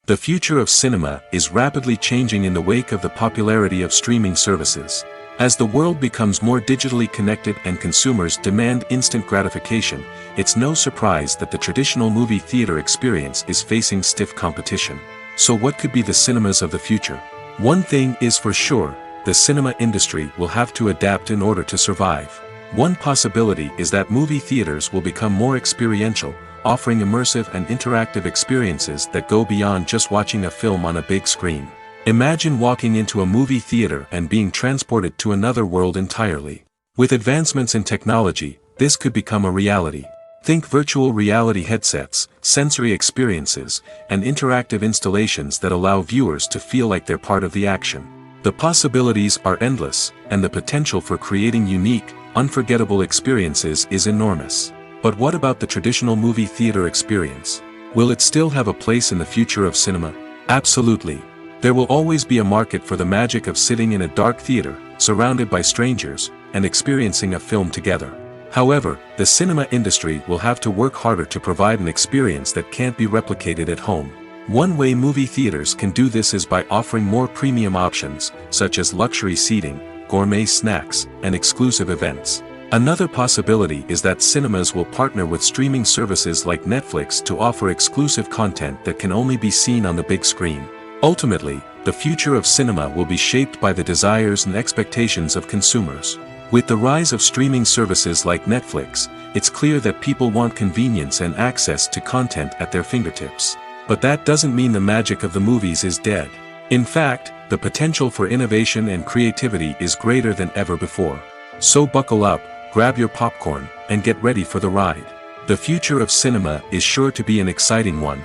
The future of cinema is rapidly changing in the wake of the popularity of streaming services. As the world becomes more digitally connected and consumers demand instant gratification, it's no surprise that the traditional movie theater experience is facing stiff competition. So what could be the cinemas of the future? One thing is for sure, the cinema industry will have to adapt in order to survive. One possibility is that movie theaters will become more experiential, offering immersive and interactive experiences that go beyond just watching a film on a big screen. Imagine walking into a movie theater and being transported to another world entirely. With advancements in technology, this could become a reality. Think virtual reality headsets, sensory experiences, and interactive installations that allow viewers to feel like they're part of the action. The possibilities are endless, and the potential for creating unique, unforgettable experiences is enormous. But what about the traditional movie theater experience? Will it still have a place in the future of cinema? Absolutely. There will always be a market for the magic of sitting in a dark theater, surrounded by strangers, and experiencing a film together. However, the cinema industry will have to work harder to provide an experience that can't be replicated at home. One way movie theaters can do this is by offering more premium options, such as luxury seating, gourmet snacks, and exclusive events. Another possibility is that cinemas will partner with streaming services like Netflix to offer exclusive content that can only be seen on the big screen. Ultimately, the future of cinema will be shaped by the desires and expectations of consumers. With the rise of streaming services like Netflix, it's clear that people want convenience and access to content at their fingertips. But that doesn't mean the magic of the movies is dead. In fact, the potential for innovation and creativity is greater than ever before. So buckle up, grab your popcorn, and get ready for the ride. The future of cinema is sure to be an exciting one.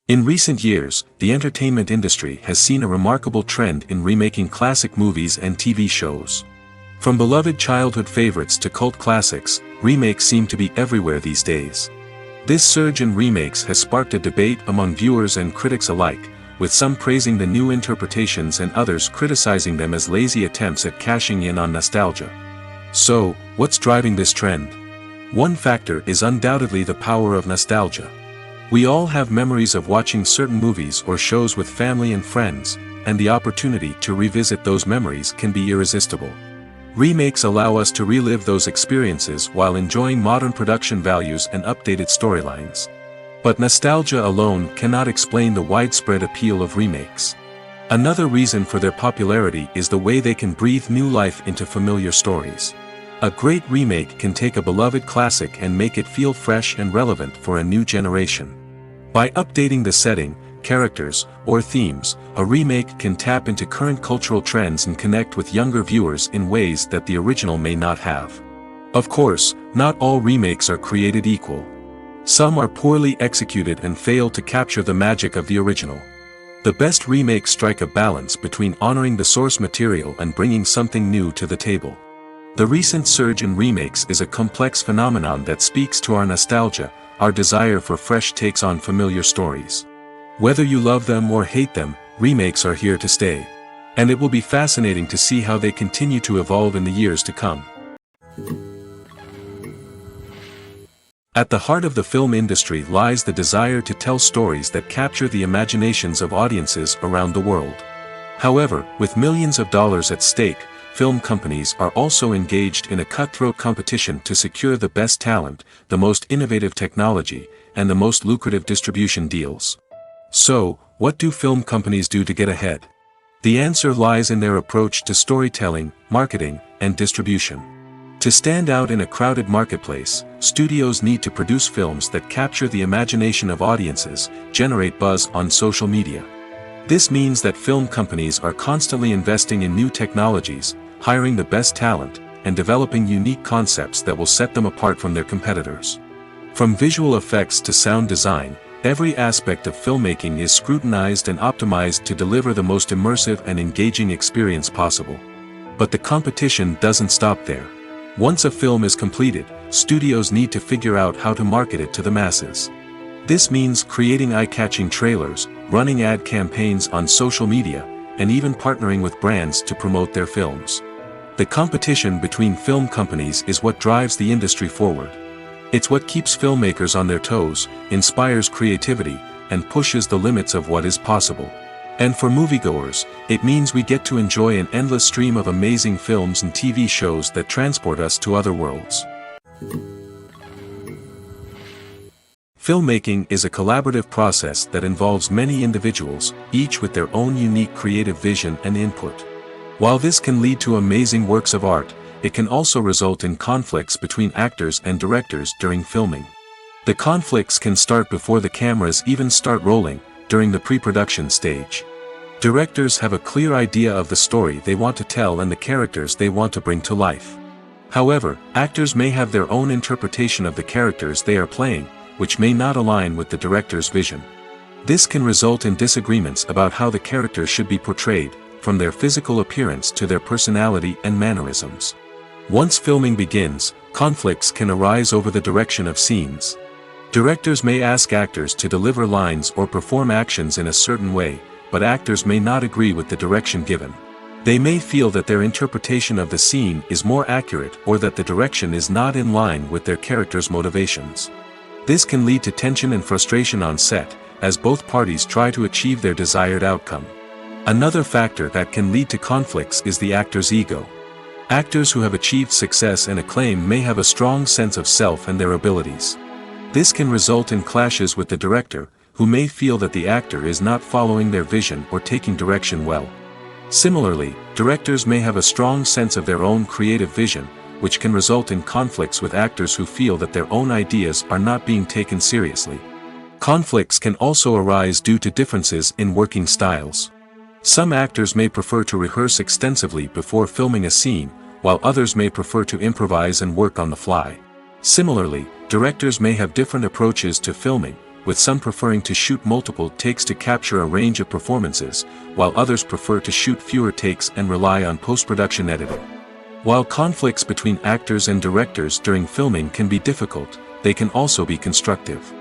In recent years, the entertainment industry has seen a remarkable trend in remaking classic movies and TV shows. From beloved childhood favorites to cult classics, remakes seem to be everywhere these days. This surge in remakes has sparked a debate among viewers and critics alike, with some praising the new interpretations and others criticizing them as lazy attempts at cashing in on nostalgia. So, what's driving this trend? One factor is undoubtedly the power of nostalgia. We all have memories of watching certain movies or shows with family and friends, and the opportunity to revisit those memories can be irresistible. Remakes allow us to relive those experiences while enjoying modern production values and updated storylines. But nostalgia alone cannot explain the widespread appeal of remakes. Another reason for their popularity is the way they can breathe new life into familiar stories. A great remake can take a beloved classic and make it feel fresh and relevant for a new generation. By updating the setting, characters, or themes, a remake can tap into current cultural trends and connect with younger viewers in ways that the original may not have. Of course, not all remakes are created equal. Some are poorly executed and fail to capture the magic of the original. The best remakes strike a balance between honoring the source material and bringing something new to the table. The recent surge in remakes is a complex phenomenon that speaks to our nostalgia, our desire for fresh takes on familiar stories. Whether you love them or hate them, remakes are here to stay. And it will be fascinating to see how they continue to evolve in the years to come. At the heart of the film industry lies the desire to tell stories that capture the imaginations of audiences around the world. However, with millions of dollars at stake, film companies are also engaged in a cutthroat competition to secure the best talent, the most innovative technology, and the most lucrative distribution deals. So, what do film companies do to get ahead? The answer lies in their approach to storytelling, marketing, and distribution. To stand out in a crowded marketplace, studios need to produce films that capture the imagination of audiences, generate buzz on social media, This means that film companies are constantly investing in new technologies, hiring the best talent, and developing unique concepts that will set them apart from their competitors. From visual effects to sound design, every aspect of filmmaking is scrutinized and optimized to deliver the most immersive and engaging experience possible. But the competition doesn't stop there. Once a film is completed, studios need to figure out how to market it to the masses. This means creating eye-catching trailers, running ad campaigns on social media, and even partnering with brands to promote their films. The competition between film companies is what drives the industry forward. It's what keeps filmmakers on their toes, inspires creativity, and pushes the limits of what is possible. And for moviegoers, it means we get to enjoy an endless stream of amazing films and TV shows that transport us to other worlds. Filmmaking is a collaborative process that involves many individuals, each with their own unique creative vision and input. While this can lead to amazing works of art, it can also result in conflicts between actors and directors during filming. The conflicts can start before the cameras even start rolling, during the pre-production stage. Directors have a clear idea of the story they want to tell and the characters they want to bring to life. However, actors may have their own interpretation of the characters they are playing, which may not align with the director's vision. This can result in disagreements about how the characters should be portrayed, from their physical appearance to their personality and mannerisms. Once filming begins, conflicts can arise over the direction of scenes. Directors may ask actors to deliver lines or perform actions in a certain way, but actors may not agree with the direction given. They may feel that their interpretation of the scene is more accurate or that the direction is not in line with their character's motivations. This can lead to tension and frustration on set, as both parties try to achieve their desired outcome. Another factor that can lead to conflicts is the actor's ego. Actors who have achieved success and acclaim may have a strong sense of self and their abilities. This can result in clashes with the director, who may feel that the actor is not following their vision or taking direction well. Similarly, directors may have a strong sense of their own creative vision, which can result in conflicts with actors who feel that their own ideas are not being taken seriously. Conflicts can also arise due to differences in working styles. Some actors may prefer to rehearse extensively before filming a scene, while others may prefer to improvise and work on the fly. Similarly, directors may have different approaches to filming, with some preferring to shoot multiple takes to capture a range of performances, while others prefer to shoot fewer takes and rely on post-production editing. While conflicts between actors and directors during filming can be difficult, they can also be constructive.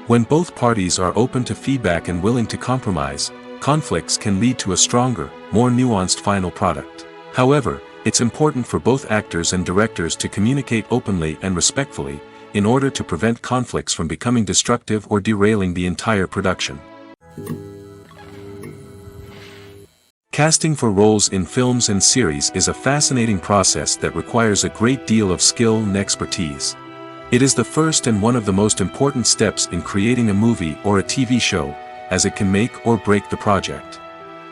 When both parties are open to feedback and willing to compromise, conflicts can lead to a stronger, more nuanced final product. However, it's important for both actors and directors to communicate openly and respectfully, in order to prevent conflicts from becoming destructive or derailing the entire production. Casting for roles in films and series is a fascinating process that requires a great deal of skill and expertise. It is the first and one of the most important steps in creating a movie or a TV show, as it can make or break the project.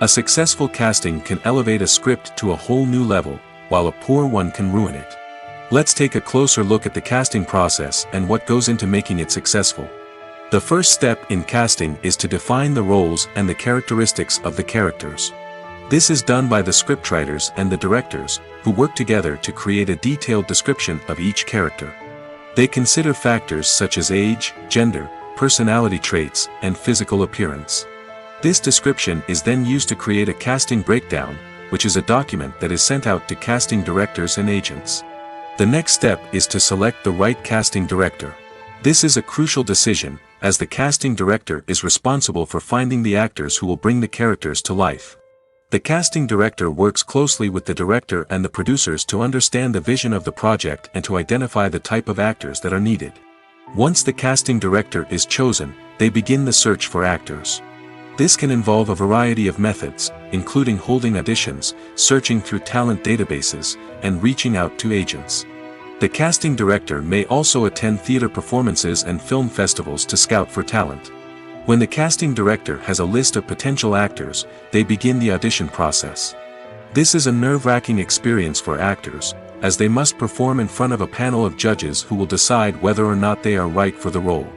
A successful casting can elevate a script to a whole new level, while a poor one can ruin it. Let's take a closer look at the casting process and what goes into making it successful. The first step in casting is to define the roles and the characteristics of the characters. This is done by the scriptwriters and the directors, who work together to create a detailed description of each character. They consider factors such as age, gender, personality traits, and physical appearance. This description is then used to create a casting breakdown, which is a document that is sent out to casting directors and agents. The next step is to select the right casting director. This is a crucial decision, as the casting director is responsible for finding the actors who will bring the characters to life. The casting director works closely with the director and the producers to understand the vision of the project and to identify the type of actors that are needed. Once the casting director is chosen, they begin the search for actors. This can involve a variety of methods, including holding auditions, searching through talent databases, and reaching out to agents. The casting director may also attend theater performances and film festivals to scout for talent. When the casting director has a list of potential actors, they begin the audition process. This is a nerve-wracking experience for actors, as they must perform in front of a panel of judges who will decide whether or not they are right for the role.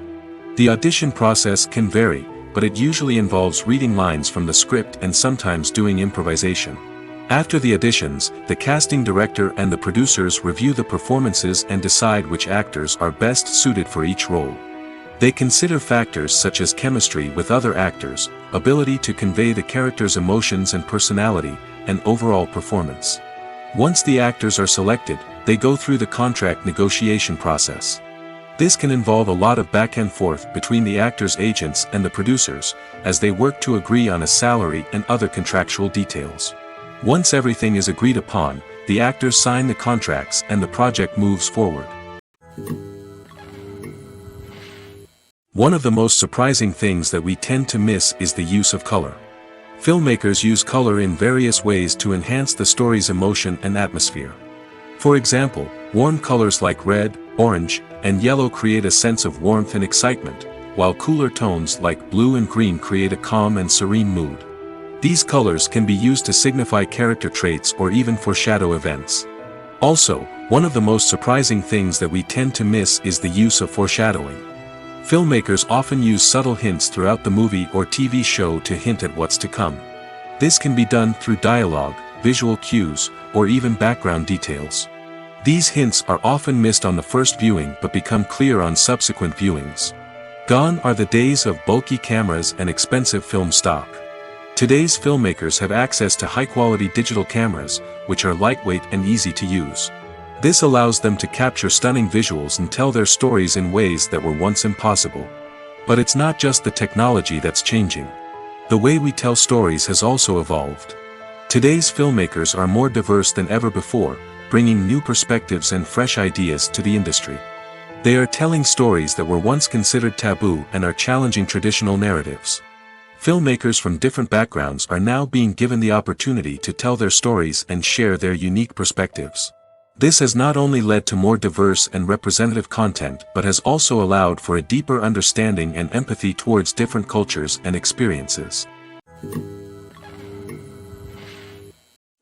The audition process can vary, but it usually involves reading lines from the script and sometimes doing improvisation. After the auditions, the casting director and the producers review the performances and decide which actors are best suited for each role. They consider factors such as chemistry with other actors, ability to convey the character's emotions and personality, and overall performance. Once the actors are selected, they go through the contract negotiation process. This can involve a lot of back and forth between the actors' agents and the producers, as they work to agree on a salary and other contractual details. Once everything is agreed upon, the actors sign the contracts and the project moves forward. One of the most surprising things that we tend to miss is the use of color. Filmmakers use color in various ways to enhance the story's emotion and atmosphere. For example, warm colors like red, orange, and yellow create a sense of warmth and excitement, while cooler tones like blue and green create a calm and serene mood. These colors can be used to signify character traits or even foreshadow events. Also, one of the most surprising things that we tend to miss is the use of foreshadowing. Filmmakers often use subtle hints throughout the movie or TV show to hint at what's to come. This can be done through dialogue, visual cues, or even background details. These hints are often missed on the first viewing but become clear on subsequent viewings. Gone are the days of bulky cameras and expensive film stock. Today's filmmakers have access to high-quality digital cameras, which are lightweight and easy to use. This allows them to capture stunning visuals and tell their stories in ways that were once impossible. But it's not just the technology that's changing. The way we tell stories has also evolved. Today's filmmakers are more diverse than ever before, bringing new perspectives and fresh ideas to the industry. They are telling stories that were once considered taboo and are challenging traditional narratives. Filmmakers from different backgrounds are now being given the opportunity to tell their stories and share their unique perspectives. This has not only led to more diverse and representative content but has also allowed for a deeper understanding and empathy towards different cultures and experiences.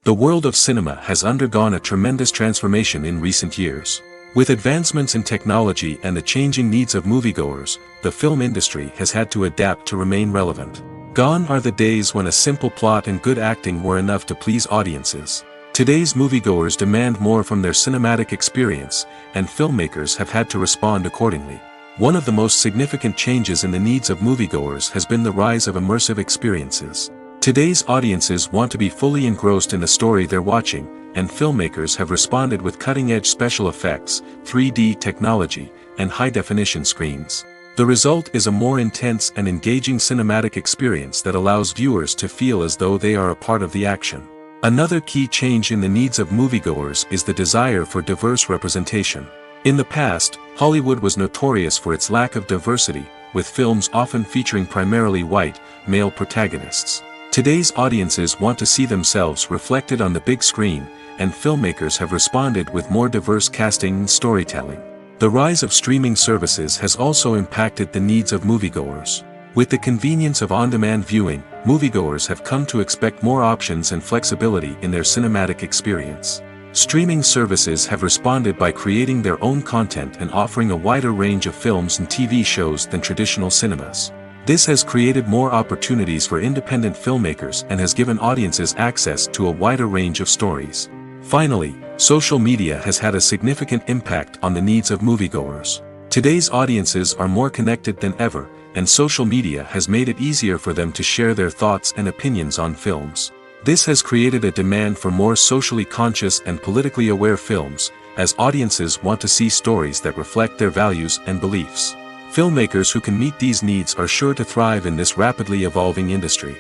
The world of cinema has undergone a tremendous transformation in recent years. With advancements in technology and the changing needs of moviegoers, the film industry has had to adapt to remain relevant. Gone are the days when a simple plot and good acting were enough to please audiences. Today's moviegoers demand more from their cinematic experience, and filmmakers have had to respond accordingly. One of the most significant changes in the needs of moviegoers has been the rise of immersive experiences. Today's audiences want to be fully engrossed in the story they're watching, and filmmakers have responded with cutting-edge special effects, 3D technology, and high-definition screens. The result is a more intense and engaging cinematic experience that allows viewers to feel as though they are a part of the action. Another key change in the needs of moviegoers is the desire for diverse representation. In the past, Hollywood was notorious for its lack of diversity, with films often featuring primarily white, male protagonists. Today's audiences want to see themselves reflected on the big screen, and filmmakers have responded with more diverse casting and storytelling. The rise of streaming services has also impacted the needs of moviegoers. With the convenience of on-demand viewing, moviegoers have come to expect more options and flexibility in their cinematic experience. Streaming services have responded by creating their own content and offering a wider range of films and TV shows than traditional cinemas. This has created more opportunities for independent filmmakers and has given audiences access to a wider range of stories. Finally, social media has had a significant impact on the needs of moviegoers. Today's audiences are more connected than ever, and social media has made it easier for them to share their thoughts and opinions on films. This has created a demand for more socially conscious and politically aware films, as audiences want to see stories that reflect their values and beliefs. Filmmakers who can meet these needs are sure to thrive in this rapidly evolving industry.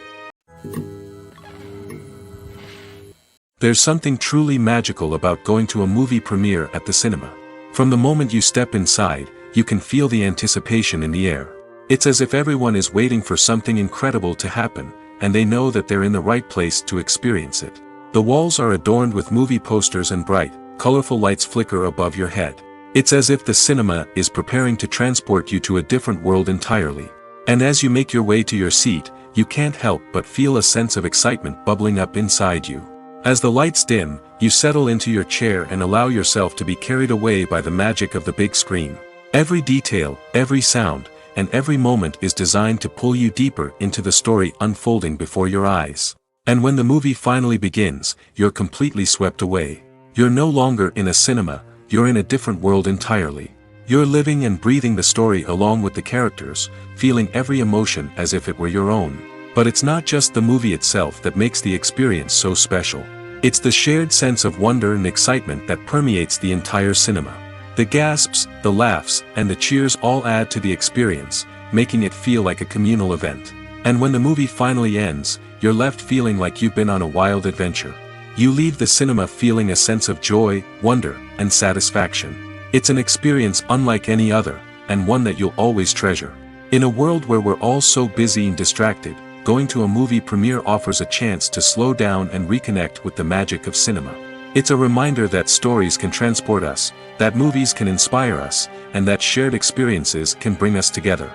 There's something truly magical about going to a movie premiere at the cinema. From the moment you step inside, you can feel the anticipation in the air. It's as if everyone is waiting for something incredible to happen, and they know that they're in the right place to experience it. The walls are adorned with movie posters and bright, colorful lights flicker above your head. It's as if the cinema is preparing to transport you to a different world entirely. And as you make your way to your seat, you can't help but feel a sense of excitement bubbling up inside you. As the lights dim, you settle into your chair and allow yourself to be carried away by the magic of the big screen. Every detail, every sound, and every moment is designed to pull you deeper into the story unfolding before your eyes. And when the movie finally begins, you're completely swept away. You're no longer in a cinema, you're in a different world entirely. You're living and breathing the story along with the characters, feeling every emotion as if it were your own. But it's not just the movie itself that makes the experience so special. It's the shared sense of wonder and excitement that permeates the entire cinema. The gasps, the laughs, and the cheers all add to the experience, making it feel like a communal event. And when the movie finally ends, you're left feeling like you've been on a wild adventure. You leave the cinema feeling a sense of joy, wonder, and satisfaction. It's an experience unlike any other, and one that you'll always treasure. In a world where we're all so busy and distracted, going to a movie premiere offers a chance to slow down and reconnect with the magic of cinema. It's a reminder that stories can transport us, that movies can inspire us, and that shared experiences can bring us together.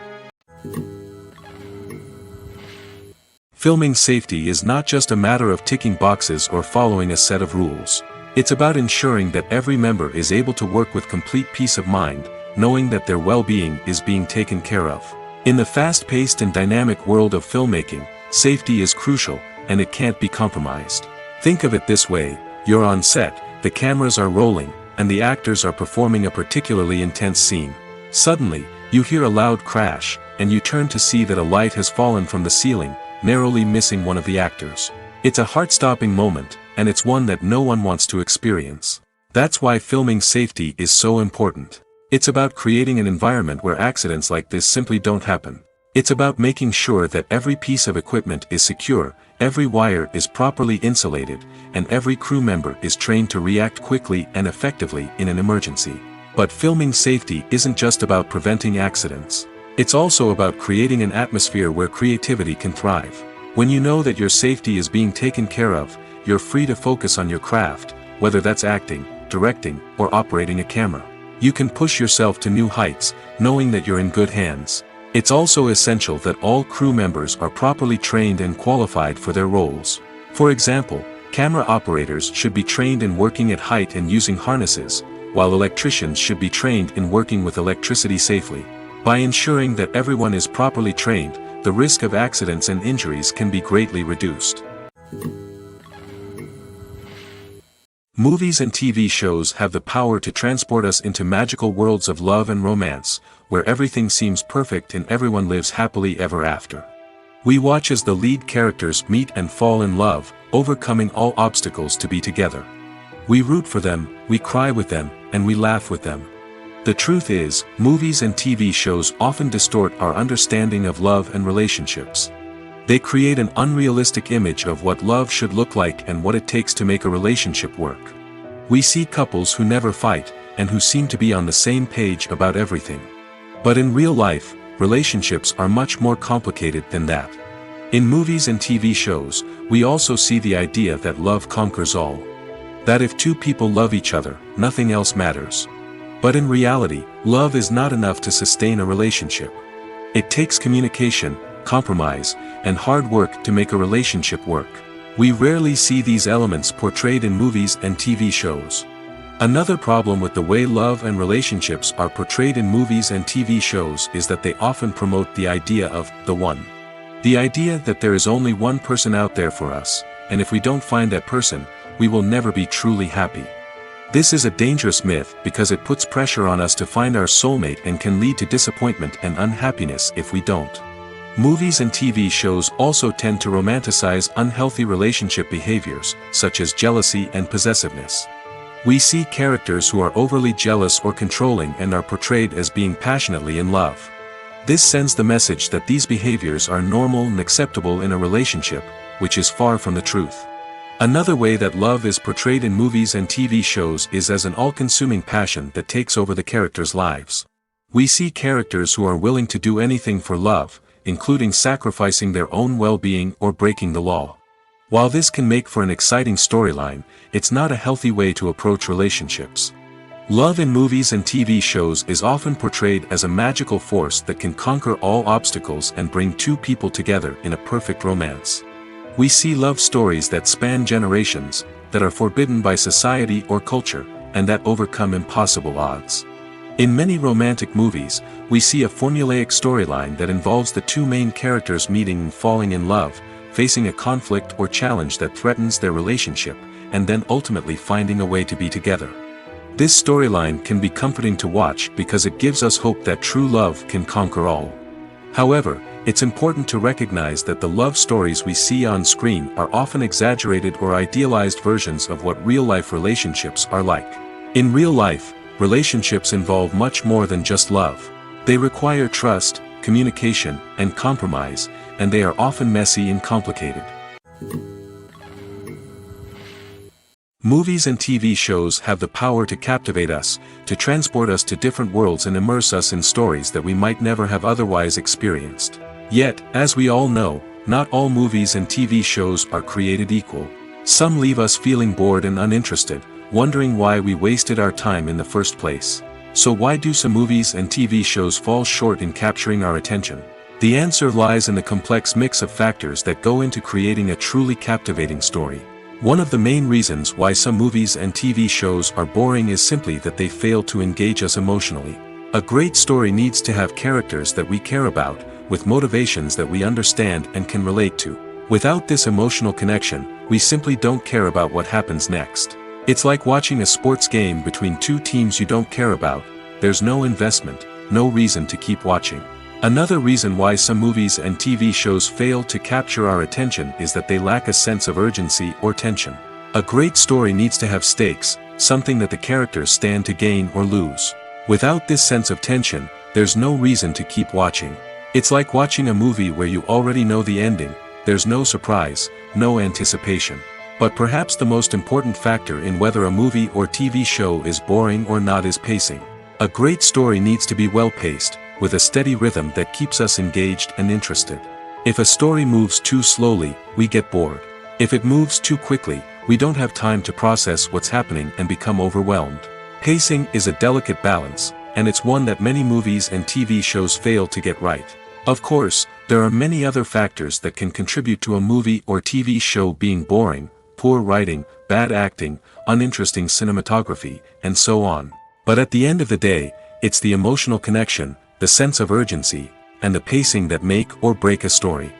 Filming safety is not just a matter of ticking boxes or following a set of rules. It's about ensuring that every member is able to work with complete peace of mind, knowing that their well-being is being taken care of. In the fast-paced and dynamic world of filmmaking, safety is crucial, and it can't be compromised. Think of it this way: you're on set, the cameras are rolling, and the actors are performing a particularly intense scene. Suddenly, you hear a loud crash, and you turn to see that a light has fallen from the ceiling, narrowly missing one of the actors. It's a heart-stopping moment, and it's one that no one wants to experience. That's why filming safety is so important. It's about creating an environment where accidents like this simply don't happen. It's about making sure that every piece of equipment is secure, every wire is properly insulated, and every crew member is trained to react quickly and effectively in an emergency. But filming safety isn't just about preventing accidents. It's also about creating an atmosphere where creativity can thrive. When you know that your safety is being taken care of, you're free to focus on your craft, whether that's acting, directing, or operating a camera. You can push yourself to new heights, knowing that you're in good hands. It's also essential that all crew members are properly trained and qualified for their roles. For example, camera operators should be trained in working at height and using harnesses, while electricians should be trained in working with electricity safely. By ensuring that everyone is properly trained, the risk of accidents and injuries can be greatly reduced. Movies and TV shows have the power to transport us into magical worlds of love and romance, where everything seems perfect and everyone lives happily ever after. We watch as the lead characters meet and fall in love, overcoming all obstacles to be together. We root for them, we cry with them, and we laugh with them. The truth is, movies and TV shows often distort our understanding of love and relationships. They create an unrealistic image of what love should look like and what it takes to make a relationship work. We see couples who never fight, and who seem to be on the same page about everything. But in real life, relationships are much more complicated than that. In movies and TV shows, we also see the idea that love conquers all. That if two people love each other, nothing else matters. But in reality, love is not enough to sustain a relationship. It takes communication, compromise, and hard work to make a relationship work. We rarely see these elements portrayed in movies and TV shows. Another problem with the way love and relationships are portrayed in movies and TV shows is that they often promote the idea of the one. The idea that there is only one person out there for us, and if we don't find that person, we will never be truly happy. This is a dangerous myth because it puts pressure on us to find our soulmate and can lead to disappointment and unhappiness if we don't. Movies and TV shows also tend to romanticize unhealthy relationship behaviors, such as jealousy and possessiveness. We see characters who are overly jealous or controlling and are portrayed as being passionately in love. This sends the message that these behaviors are normal and acceptable in a relationship, which is far from the truth. Another way that love is portrayed in movies and TV shows is as an all-consuming passion that takes over the characters' lives. We see characters who are willing to do anything for love, including sacrificing their own well-being or breaking the law. While this can make for an exciting storyline, it's not a healthy way to approach relationships. Love in movies and TV shows is often portrayed as a magical force that can conquer all obstacles and bring two people together in a perfect romance. We see love stories that span generations, that are forbidden by society or culture, and that overcome impossible odds. In many romantic movies, we see a formulaic storyline that involves the two main characters meeting and falling in love, facing a conflict or challenge that threatens their relationship, and then ultimately finding a way to be together. This storyline can be comforting to watch because it gives us hope that true love can conquer all. However, it's important to recognize that the love stories we see on screen are often exaggerated or idealized versions of what real-life relationships are like. In real life, relationships involve much more than just love. They require trust, communication, and compromise, and they are often messy and complicated. Movies and TV shows have the power to captivate us, to transport us to different worlds and immerse us in stories that we might never have otherwise experienced. Yet, as we all know, not all movies and TV shows are created equal. Some leave us feeling bored and uninterested, wondering why we wasted our time in the first place. So why do some movies and TV shows fall short in capturing our attention? The answer lies in the complex mix of factors that go into creating a truly captivating story. One of the main reasons why some movies and TV shows are boring is simply that they fail to engage us emotionally. A great story needs to have characters that we care about, with motivations that we understand and can relate to. Without this emotional connection, we simply don't care about what happens next. It's like watching a sports game between two teams you don't care about. There's no investment, no reason to keep watching. Another reason why some movies and TV shows fail to capture our attention is that they lack a sense of urgency or tension. A great story needs to have stakes, something that the characters stand to gain or lose. Without this sense of tension, there's no reason to keep watching. It's like watching a movie where you already know the ending. There's no surprise, no anticipation. But perhaps the most important factor in whether a movie or TV show is boring or not is pacing. A great story needs to be well-paced, with a steady rhythm that keeps us engaged and interested. If a story moves too slowly, we get bored. If it moves too quickly, we don't have time to process what's happening and become overwhelmed. Pacing is a delicate balance, and it's one that many movies and TV shows fail to get right. Of course, there are many other factors that can contribute to a movie or TV show being boring: poor writing, bad acting, uninteresting cinematography, and so on. But at the end of the day, it's the emotional connection, the sense of urgency, and the pacing that make or break a story.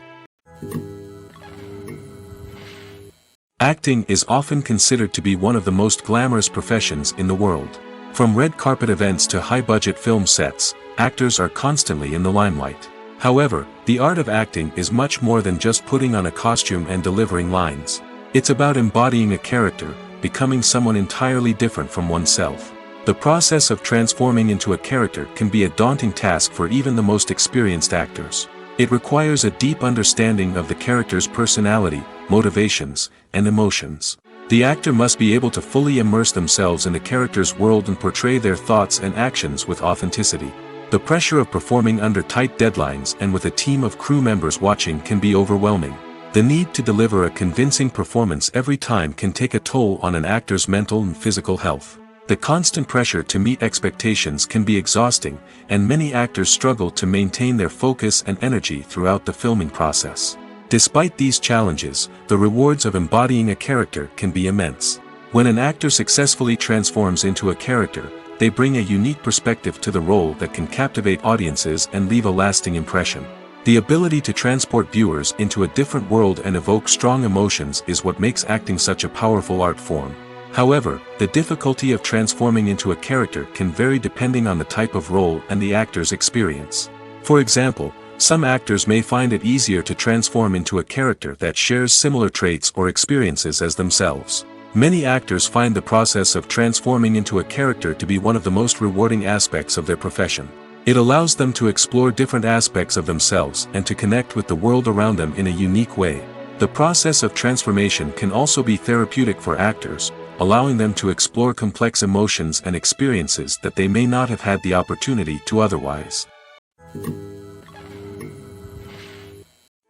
Acting is often considered to be one of the most glamorous professions in the world. From red carpet events to high-budget film sets, actors are constantly in the limelight. However, the art of acting is much more than just putting on a costume and delivering lines. It's about embodying a character, becoming someone entirely different from oneself. The process of transforming into a character can be a daunting task for even the most experienced actors. It requires a deep understanding of the character's personality, motivations, and emotions. The actor must be able to fully immerse themselves in the character's world and portray their thoughts and actions with authenticity. The pressure of performing under tight deadlines and with a team of crew members watching can be overwhelming. The need to deliver a convincing performance every time can take a toll on an actor's mental and physical health. The constant pressure to meet expectations can be exhausting, and many actors struggle to maintain their focus and energy throughout the filming process. Despite these challenges, the rewards of embodying a character can be immense. When an actor successfully transforms into a character, they bring a unique perspective to the role that can captivate audiences and leave a lasting impression. The ability to transport viewers into a different world and evoke strong emotions is what makes acting such a powerful art form. However, the difficulty of transforming into a character can vary depending on the type of role and the actor's experience. For example, some actors may find it easier to transform into a character that shares similar traits or experiences as themselves. Many actors find the process of transforming into a character to be one of the most rewarding aspects of their profession. It allows them to explore different aspects of themselves and to connect with the world around them in a unique way. The process of transformation can also be therapeutic for actors, allowing them to explore complex emotions and experiences that they may not have had the opportunity to otherwise.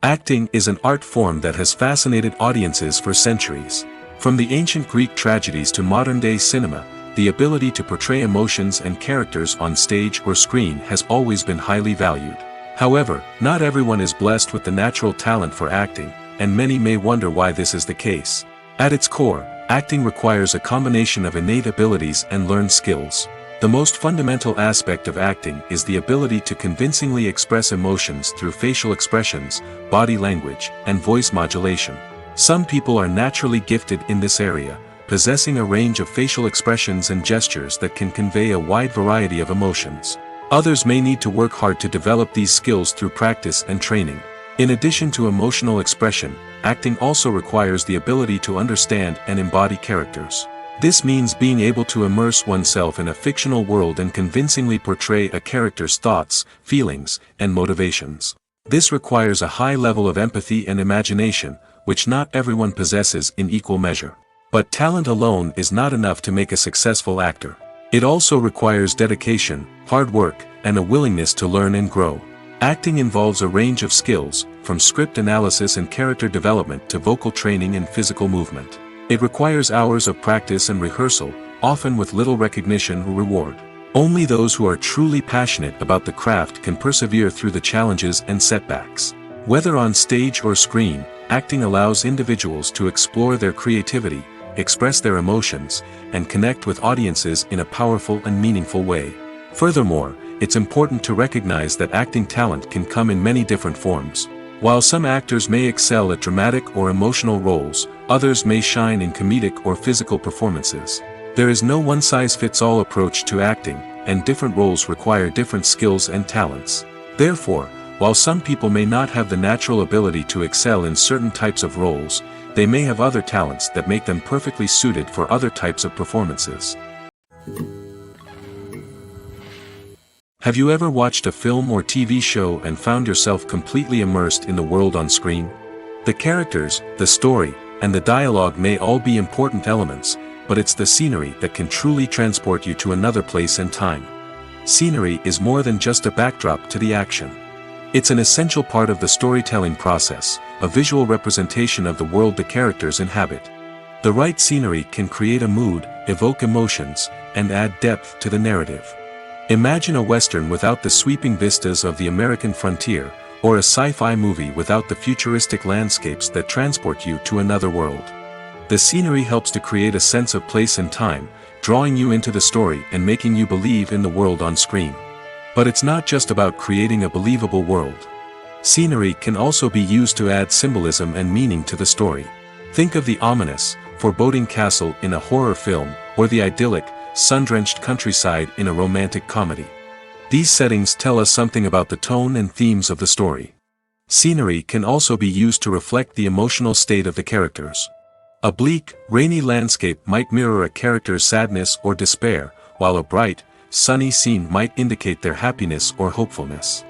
Acting is an art form that has fascinated audiences for centuries. From the ancient Greek tragedies to modern-day cinema, the ability to portray emotions and characters on stage or screen has always been highly valued. However, not everyone is blessed with the natural talent for acting, and many may wonder why this is the case. At its core, acting requires a combination of innate abilities and learned skills. The most fundamental aspect of acting is the ability to convincingly express emotions through facial expressions, body language, and voice modulation. Some people are naturally gifted in this area, possessing a range of facial expressions and gestures that can convey a wide variety of emotions. Others may need to work hard to develop these skills through practice and training. In addition to emotional expression, acting also requires the ability to understand and embody characters. This means being able to immerse oneself in a fictional world and convincingly portray a character's thoughts, feelings, and motivations. This requires a high level of empathy and imagination, which not everyone possesses in equal measure. But talent alone is not enough to make a successful actor. It also requires dedication, hard work, and a willingness to learn and grow. Acting involves a range of skills, from script analysis and character development to vocal training and physical movement. It requires hours of practice and rehearsal, often with little recognition or reward. Only those who are truly passionate about the craft can persevere through the challenges and setbacks. Whether on stage or screen, acting allows individuals to explore their creativity, express their emotions, and connect with audiences in a powerful and meaningful way. Furthermore, it's important to recognize that acting talent can come in many different forms. While some actors may excel at dramatic or emotional roles, others may shine in comedic or physical performances. There is no one-size-fits-all approach to acting, and different roles require different skills and talents. Therefore, while some people may not have the natural ability to excel in certain types of roles, they may have other talents that make them perfectly suited for other types of performances. Have you ever watched a film or TV show and found yourself completely immersed in the world on screen? The characters, the story, and the dialogue may all be important elements, but it's the scenery that can truly transport you to another place and time. Scenery is more than just a backdrop to the action. It's an essential part of the storytelling process, a visual representation of the world the characters inhabit. The right scenery can create a mood, evoke emotions, and add depth to the narrative. Imagine a Western without the sweeping vistas of the American frontier, or a sci-fi movie without the futuristic landscapes that transport you to another world. The scenery helps to create a sense of place and time, drawing you into the story and making you believe in the world on screen. But it's not just about creating a believable world. Scenery can also be used to add symbolism and meaning to the story. Think of the ominous, foreboding castle in a horror film, or the idyllic, sun-drenched countryside in a romantic comedy. These settings tell us something about the tone and themes of the story. Scenery can also be used to reflect the emotional state of the characters. A bleak, rainy landscape might mirror a character's sadness or despair, while a bright, sunny scene might indicate their happiness or hopefulness.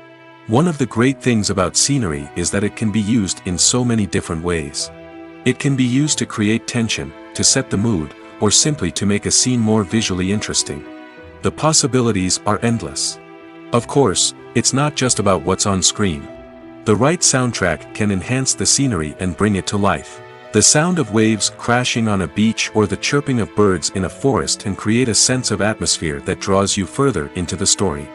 One of the great things about scenery is that it can be used in so many different ways. It can be used to create tension, to set the mood, or simply to make a scene more visually interesting. The possibilities are endless. Of course, it's not just about what's on screen. The right soundtrack can enhance the scenery and bring it to life. The sound of waves crashing on a beach or the chirping of birds in a forest can create a sense of atmosphere that draws you further into the story.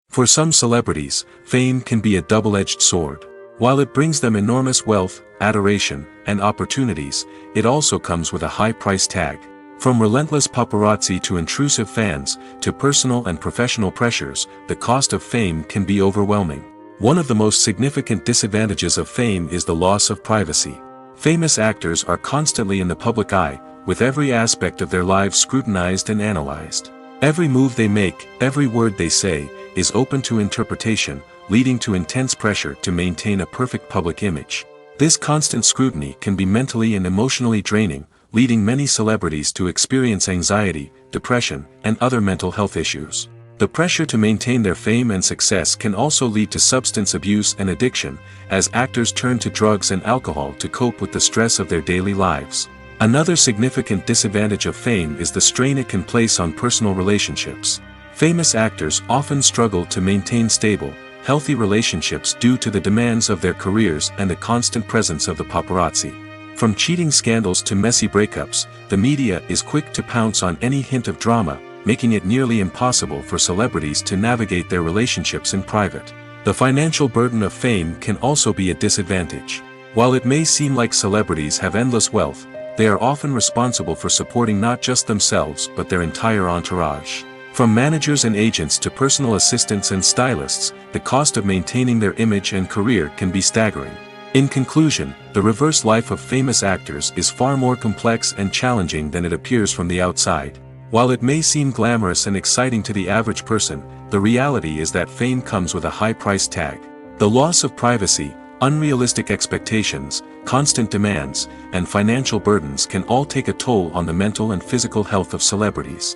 For some celebrities, fame can be a double-edged sword. While it brings them enormous wealth, adoration, and opportunities, it also comes with a high price tag. From relentless paparazzi to intrusive fans, to personal and professional pressures, the cost of fame can be overwhelming. One of the most significant disadvantages of fame is the loss of privacy. Famous actors are constantly in the public eye, with every aspect of their lives scrutinized and analyzed. Every move they make, every word they say, is open to interpretation, leading to intense pressure to maintain a perfect public image. This constant scrutiny can be mentally and emotionally draining, leading many celebrities to experience anxiety, depression, and other mental health issues. The pressure to maintain their fame and success can also lead to substance abuse and addiction, as actors turn to drugs and alcohol to cope with the stress of their daily lives. Another significant disadvantage of fame is the strain it can place on personal relationships. Famous actors often struggle to maintain stable, healthy relationships due to the demands of their careers and the constant presence of the paparazzi. From cheating scandals to messy breakups, the media is quick to pounce on any hint of drama, making it nearly impossible for celebrities to navigate their relationships in private. The financial burden of fame can also be a disadvantage. While it may seem like celebrities have endless wealth, they are often responsible for supporting not just themselves but their entire entourage. From managers and agents to personal assistants and stylists, the cost of maintaining their image and career can be staggering. In conclusion, the reverse life of famous actors is far more complex and challenging than it appears from the outside. While it may seem glamorous and exciting to the average person, the reality is that fame comes with a high price tag. The loss of privacy, unrealistic expectations, constant demands, and financial burdens can all take a toll on the mental and physical health of celebrities.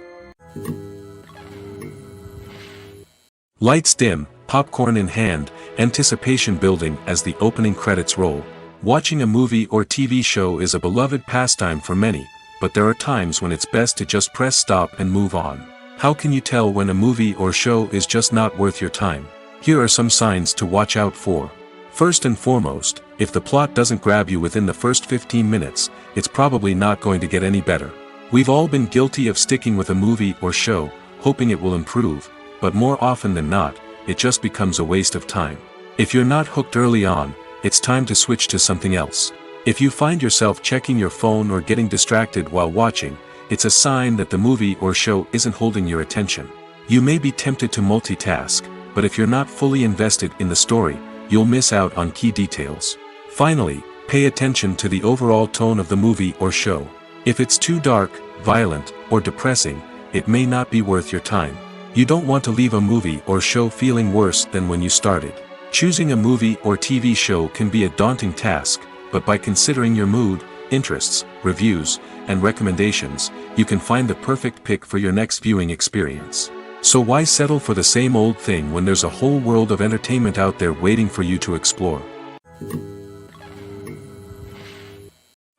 Lights dim, popcorn in hand, anticipation building as the opening credits roll. Watching a movie or TV show is a beloved pastime for many, but there are times when it's best to just press stop and move on. How can you tell when a movie or show is just not worth your time? Here are some signs to watch out for. First and foremost, if the plot doesn't grab you within the first 15 minutes, it's probably not going to get any better. We've all been guilty of sticking with a movie or show, hoping it will improve, but more often than not, it just becomes a waste of time. If you're not hooked early on, it's time to switch to something else. If you find yourself checking your phone or getting distracted while watching, it's a sign that the movie or show isn't holding your attention. You may be tempted to multitask, but if you're not fully invested in the story, you'll miss out on key details. Finally, pay attention to the overall tone of the movie or show. If it's too dark, violent, or depressing, it may not be worth your time. You don't want to leave a movie or show feeling worse than when you started. Choosing a movie or TV show can be a daunting task, but by considering your mood, interests, reviews, and recommendations, you can find the perfect pick for your next viewing experience. So why settle for the same old thing when there's a whole world of entertainment out there waiting for you to explore?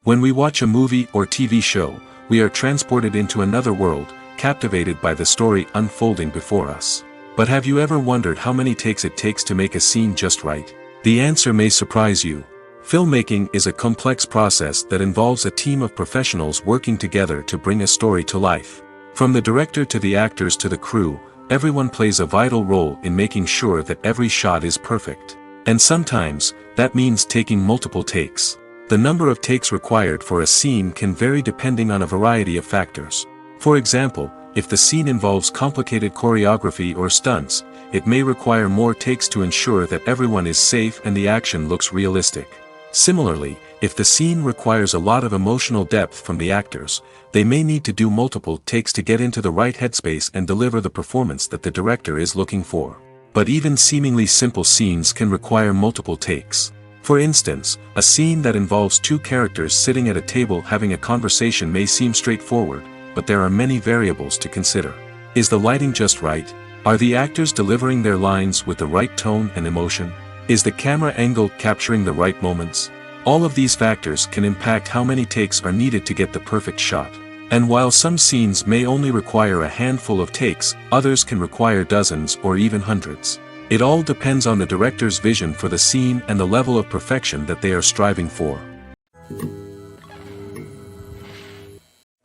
When we watch a movie or TV show, we are transported into another world, captivated by the story unfolding before us. But have you ever wondered how many takes it takes to make a scene just right? The answer may surprise you. Filmmaking is a complex process that involves a team of professionals working together to bring a story to life. From the director to the actors to the crew, everyone plays a vital role in making sure that every shot is perfect. And sometimes, that means taking multiple takes. The number of takes required for a scene can vary depending on a variety of factors. For example, if the scene involves complicated choreography or stunts, it may require more takes to ensure that everyone is safe and the action looks realistic. Similarly, if the scene requires a lot of emotional depth from the actors, they may need to do multiple takes to get into the right headspace and deliver the performance that the director is looking for. But even seemingly simple scenes can require multiple takes. For instance, a scene that involves two characters sitting at a table having a conversation may seem straightforward, but there are many variables to consider. Is the lighting just right? Are the actors delivering their lines with the right tone and emotion? Is the camera angle capturing the right moments? All of these factors can impact how many takes are needed to get the perfect shot. And while some scenes may only require a handful of takes, others can require dozens or even hundreds. It all depends on the director's vision for the scene and the level of perfection that they are striving for.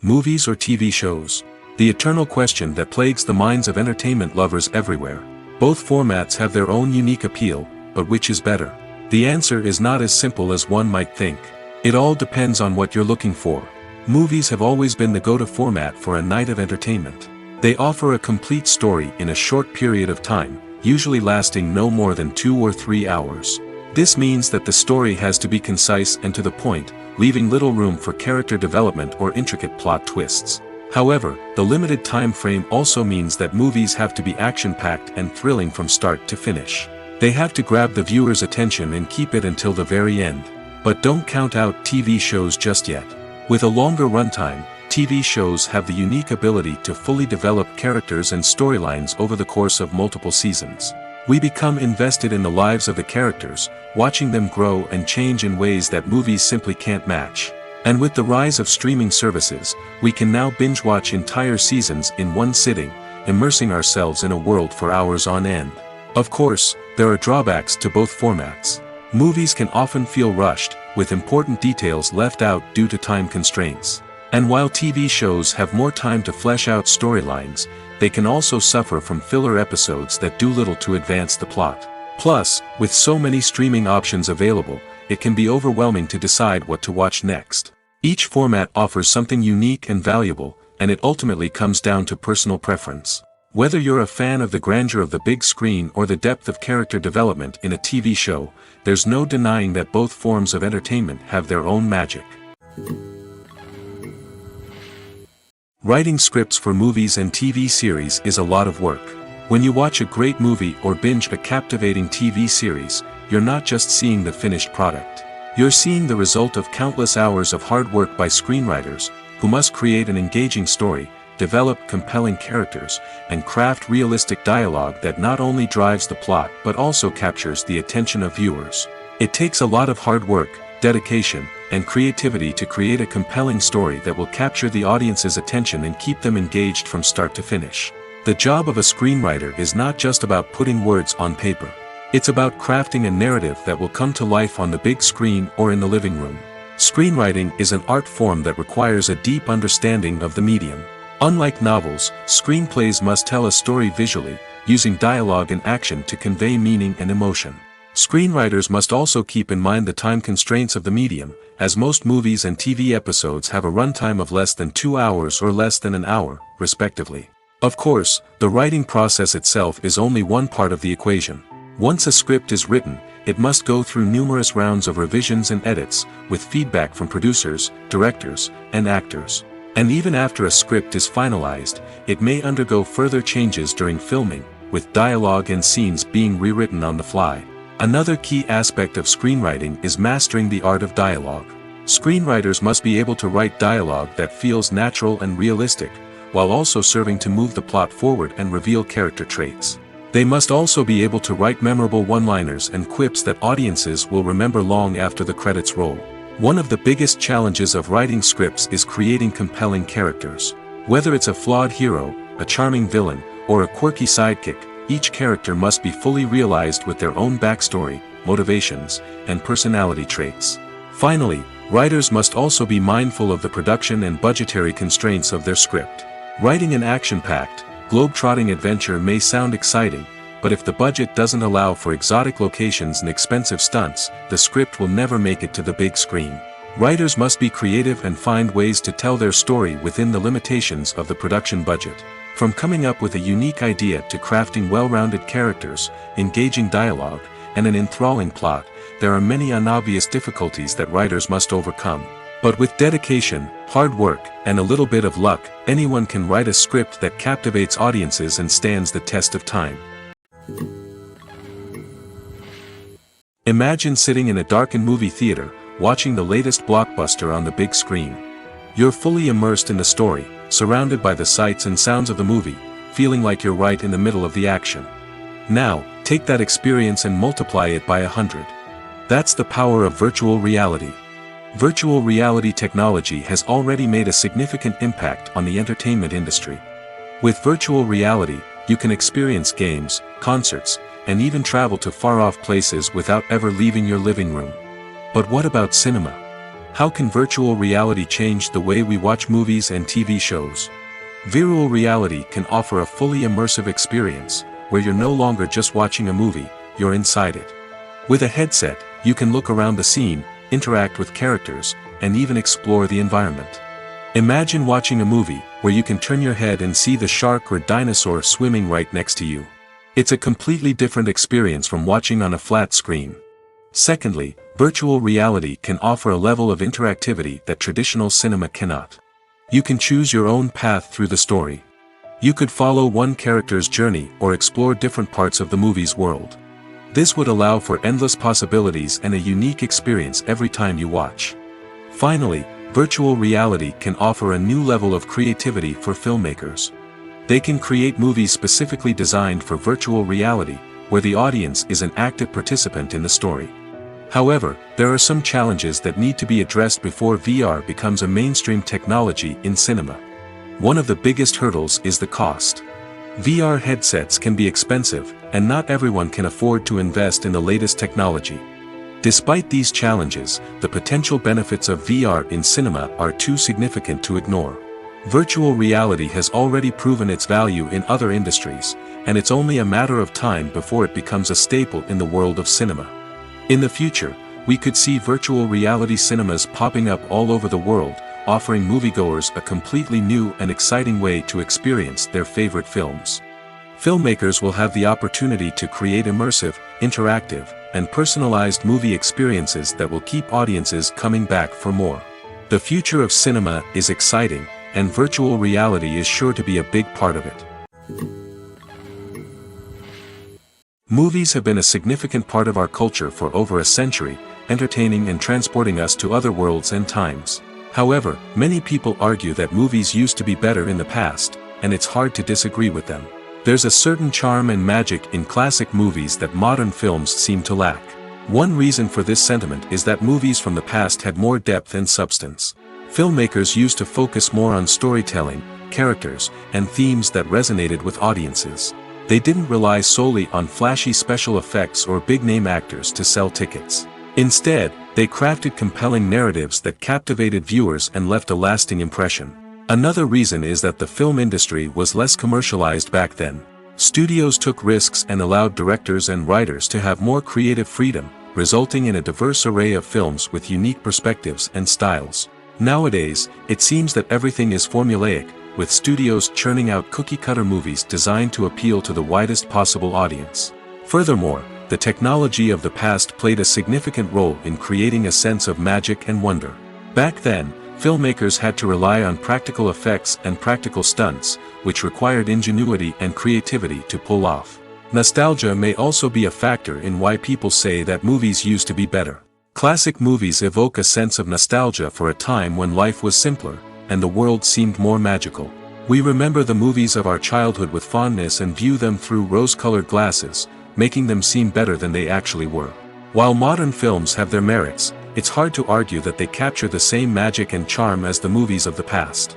Movies or TV shows? The eternal question that plagues the minds of entertainment lovers everywhere. Both formats have their own unique appeal, but which is better? The answer is not as simple as one might think. It all depends on what you're looking for. Movies have always been the go-to format for a night of entertainment. They offer a complete story in a short period of time, usually lasting no more than 2 or 3 hours. This means that the story has to be concise and to the point, leaving little room for character development or intricate plot twists. However, the limited time frame also means that movies have to be action-packed and thrilling from start to finish. They have to grab the viewer's attention and keep it until the very end. But don't count out TV shows just yet. With a longer runtime, TV shows have the unique ability to fully develop characters and storylines over the course of multiple seasons. We become invested in the lives of the characters, watching them grow and change in ways that movies simply can't match. And with the rise of streaming services, we can now binge-watch entire seasons in one sitting, immersing ourselves in a world for hours on end. Of course, there are drawbacks to both formats. Movies can often feel rushed, with important details left out due to time constraints. And while TV shows have more time to flesh out storylines, they can also suffer from filler episodes that do little to advance the plot. Plus, with so many streaming options available, it can be overwhelming to decide what to watch next. Each format offers something unique and valuable, and it ultimately comes down to personal preference. Whether you're a fan of the grandeur of the big screen or the depth of character development in a TV show, there's no denying that both forms of entertainment have their own magic. Writing scripts for movies and TV series is a lot of work. When you watch a great movie or binge a captivating TV series, you're not just seeing the finished product. You're seeing the result of countless hours of hard work by screenwriters, who must create an engaging story, develop compelling characters, and craft realistic dialogue that not only drives the plot but also captures the attention of viewers. It takes a lot of hard work, dedication, and creativity to create a compelling story that will capture the audience's attention and keep them engaged from start to finish. The job of a screenwriter is not just about putting words on paper. It's about crafting a narrative that will come to life on the big screen or in the living room. Screenwriting is an art form that requires a deep understanding of the medium. Unlike novels, screenplays must tell a story visually, using dialogue and action to convey meaning and emotion. Screenwriters must also keep in mind the time constraints of the medium, as most movies and TV episodes have a runtime of less than 2 hours or less than an hour, respectively. Of course, the writing process itself is only one part of the equation. Once a script is written, it must go through numerous rounds of revisions and edits, with feedback from producers, directors, and actors. And even after a script is finalized, it may undergo further changes during filming, with dialogue and scenes being rewritten on the fly. Another key aspect of screenwriting is mastering the art of dialogue. Screenwriters must be able to write dialogue that feels natural and realistic, while also serving to move the plot forward and reveal character traits. They must also be able to write memorable one-liners and quips that audiences will remember long after the credits roll. One of the biggest challenges of writing scripts is creating compelling characters. Whether it's a flawed hero, a charming villain, or a quirky sidekick, each character must be fully realized with their own backstory, motivations, and personality traits. Finally, writers must also be mindful of the production and budgetary constraints of their script. Writing an action-packed, globe-trotting adventure may sound exciting, but if the budget doesn't allow for exotic locations and expensive stunts, the script will never make it to the big screen. Writers must be creative and find ways to tell their story within the limitations of the production budget. From coming up with a unique idea to crafting well-rounded characters, engaging dialogue, and an enthralling plot, there are many unobvious difficulties that writers must overcome. But with dedication, hard work, and a little bit of luck, anyone can write a script that captivates audiences and stands the test of time. Imagine sitting in a darkened movie theater, watching the latest blockbuster on the big screen. You're fully immersed in the story, surrounded by the sights and sounds of the movie, feeling like you're right in the middle of the action. Now, take that experience and multiply it by 100. That's the power of virtual reality. Virtual reality technology has already made a significant impact on the entertainment industry. With virtual reality, you can experience games, concerts, and even travel to far-off places without ever leaving your living room. But what about cinema? How can virtual reality change the way we watch movies and TV shows? Virtual reality can offer a fully immersive experience, where you're no longer just watching a movie, you're inside it. With a headset, you can look around the scene, interact with characters, and even explore the environment. Imagine watching a movie where you can turn your head and see the shark or dinosaur swimming right next to you. It's a completely different experience from watching on a flat screen. Secondly, virtual reality can offer a level of interactivity that traditional cinema cannot. You can choose your own path through the story. You could follow one character's journey or explore different parts of the movie's world. This would allow for endless possibilities and a unique experience every time you watch. Finally, virtual reality can offer a new level of creativity for filmmakers. They can create movies specifically designed for virtual reality, where the audience is an active participant in the story. However, there are some challenges that need to be addressed before VR becomes a mainstream technology in cinema. One of the biggest hurdles is the cost. VR headsets can be expensive, and not everyone can afford to invest in the latest technology. Despite these challenges, the potential benefits of VR in cinema are too significant to ignore. Virtual reality has already proven its value in other industries, and it's only a matter of time before it becomes a staple in the world of cinema. In the future, we could see virtual reality cinemas popping up all over the world, offering moviegoers a completely new and exciting way to experience their favorite films. Filmmakers will have the opportunity to create immersive, interactive, and personalized movie experiences that will keep audiences coming back for more. The future of cinema is exciting, and virtual reality is sure to be a big part of it. Movies have been a significant part of our culture for over a century, entertaining and transporting us to other worlds and times. However, many people argue that movies used to be better in the past, and it's hard to disagree with them. There's a certain charm and magic in classic movies that modern films seem to lack. One reason for this sentiment is that movies from the past had more depth and substance. Filmmakers used to focus more on storytelling, characters, and themes that resonated with audiences. They didn't rely solely on flashy special effects or big-name actors to sell tickets. Instead, they crafted compelling narratives that captivated viewers and left a lasting impression. Another reason is that the film industry was less commercialized back then. Studios took risks and allowed directors and writers to have more creative freedom, resulting in a diverse array of films with unique perspectives and styles. Nowadays, it seems that everything is formulaic, with studios churning out cookie-cutter movies designed to appeal to the widest possible audience. Furthermore, the technology of the past played a significant role in creating a sense of magic and wonder. Back then, filmmakers had to rely on practical effects and practical stunts, which required ingenuity and creativity to pull off. Nostalgia may also be a factor in why people say that movies used to be better. Classic movies evoke a sense of nostalgia for a time when life was simpler, and the world seemed more magical. We remember the movies of our childhood with fondness and view them through rose-colored glasses, making them seem better than they actually were. While modern films have their merits, it's hard to argue that they capture the same magic and charm as the movies of the past.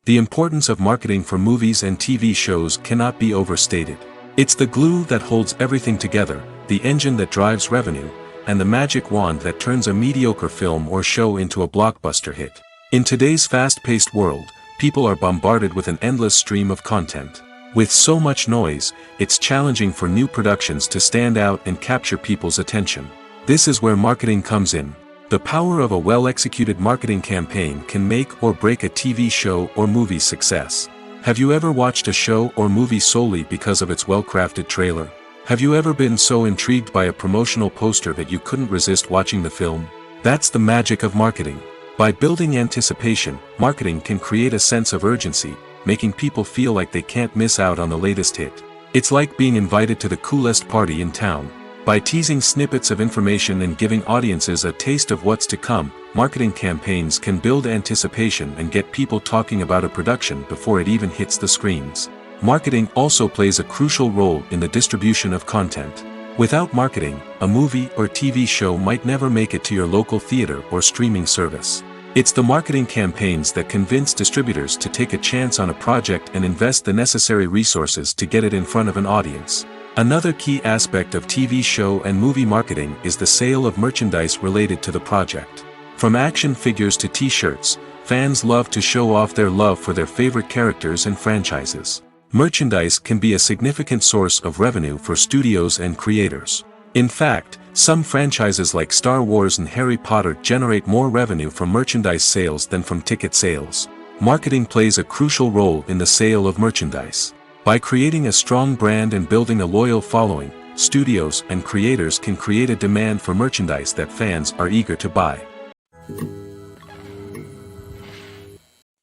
The importance of marketing for movies and TV shows cannot be overstated. It's the glue that holds everything together, the engine that drives revenue, and the magic wand that turns a mediocre film or show into a blockbuster hit. In today's fast-paced world, people are bombarded with an endless stream of content. With so much noise, it's challenging for new productions to stand out and capture people's attention. This is where marketing comes in. The power of a well-executed marketing campaign can make or break a TV show or movie's success. Have you ever watched a show or movie solely because of its well-crafted trailer? Have you ever been so intrigued by a promotional poster that you couldn't resist watching the film? That's the magic of marketing. By building anticipation, marketing can create a sense of urgency, making people feel like they can't miss out on the latest hit. It's like being invited to the coolest party in town. By teasing snippets of information and giving audiences a taste of what's to come, marketing campaigns can build anticipation and get people talking about a production before it even hits the screens. Marketing also plays a crucial role in the distribution of content. Without marketing, a movie or TV show might never make it to your local theater or streaming service. It's the marketing campaigns that convince distributors to take a chance on a project and invest the necessary resources to get it in front of an audience. Another key aspect of TV show and movie marketing is the sale of merchandise related to the project. From action figures to t-shirts, fans love to show off their love for their favorite characters and franchises. Merchandise can be a significant source of revenue for studios and creators. In fact, some franchises like Star Wars and Harry Potter generate more revenue from merchandise sales than from ticket sales. Marketing plays a crucial role in the sale of merchandise. By creating a strong brand and building a loyal following, studios and creators can create a demand for merchandise that fans are eager to buy.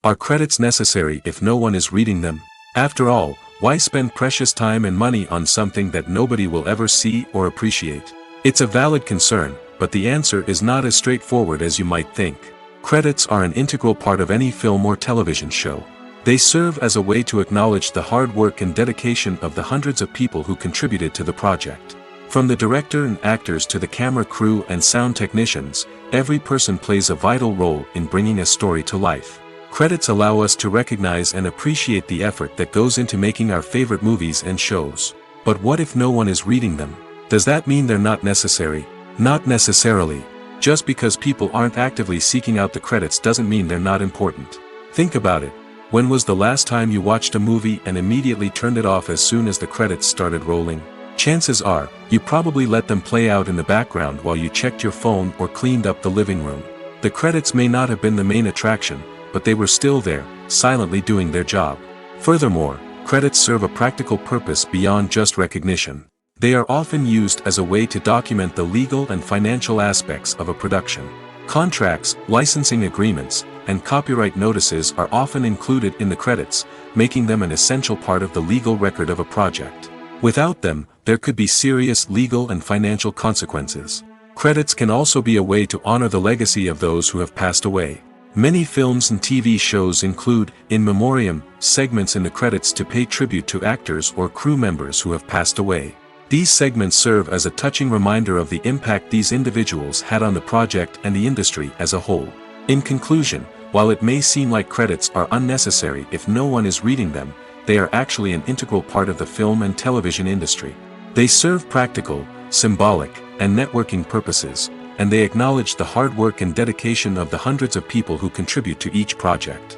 Are credits necessary if no one is reading them? After all, why spend precious time and money on something that nobody will ever see or appreciate? It's a valid concern, but the answer is not as straightforward as you might think. Credits are an integral part of any film or television show. They serve as a way to acknowledge the hard work and dedication of the hundreds of people who contributed to the project. From the director and actors to the camera crew and sound technicians, every person plays a vital role in bringing a story to life. Credits allow us to recognize and appreciate the effort that goes into making our favorite movies and shows. But what if no one is reading them? Does that mean they're not necessary? Not necessarily. Just because people aren't actively seeking out the credits doesn't mean they're not important. Think about it. When was the last time you watched a movie and immediately turned it off as soon as the credits started rolling? Chances are, you probably let them play out in the background while you checked your phone or cleaned up the living room. The credits may not have been the main attraction, but they were still there, silently doing their job. Furthermore, credits serve a practical purpose beyond just recognition. They are often used as a way to document the legal and financial aspects of a production. Contracts, licensing agreements, and copyright notices are often included in the credits, making them an essential part of the legal record of a project. Without them, there could be serious legal and financial consequences. Credits can also be a way to honor the legacy of those who have passed away. Many films and TV shows include, in memoriam, segments in the credits to pay tribute to actors or crew members who have passed away. These segments serve as a touching reminder of the impact these individuals had on the project and the industry as a whole. In conclusion, while it may seem like credits are unnecessary if no one is reading them, they are actually an integral part of the film and television industry. They serve practical, symbolic, and networking purposes, and they acknowledge the hard work and dedication of the hundreds of people who contribute to each project.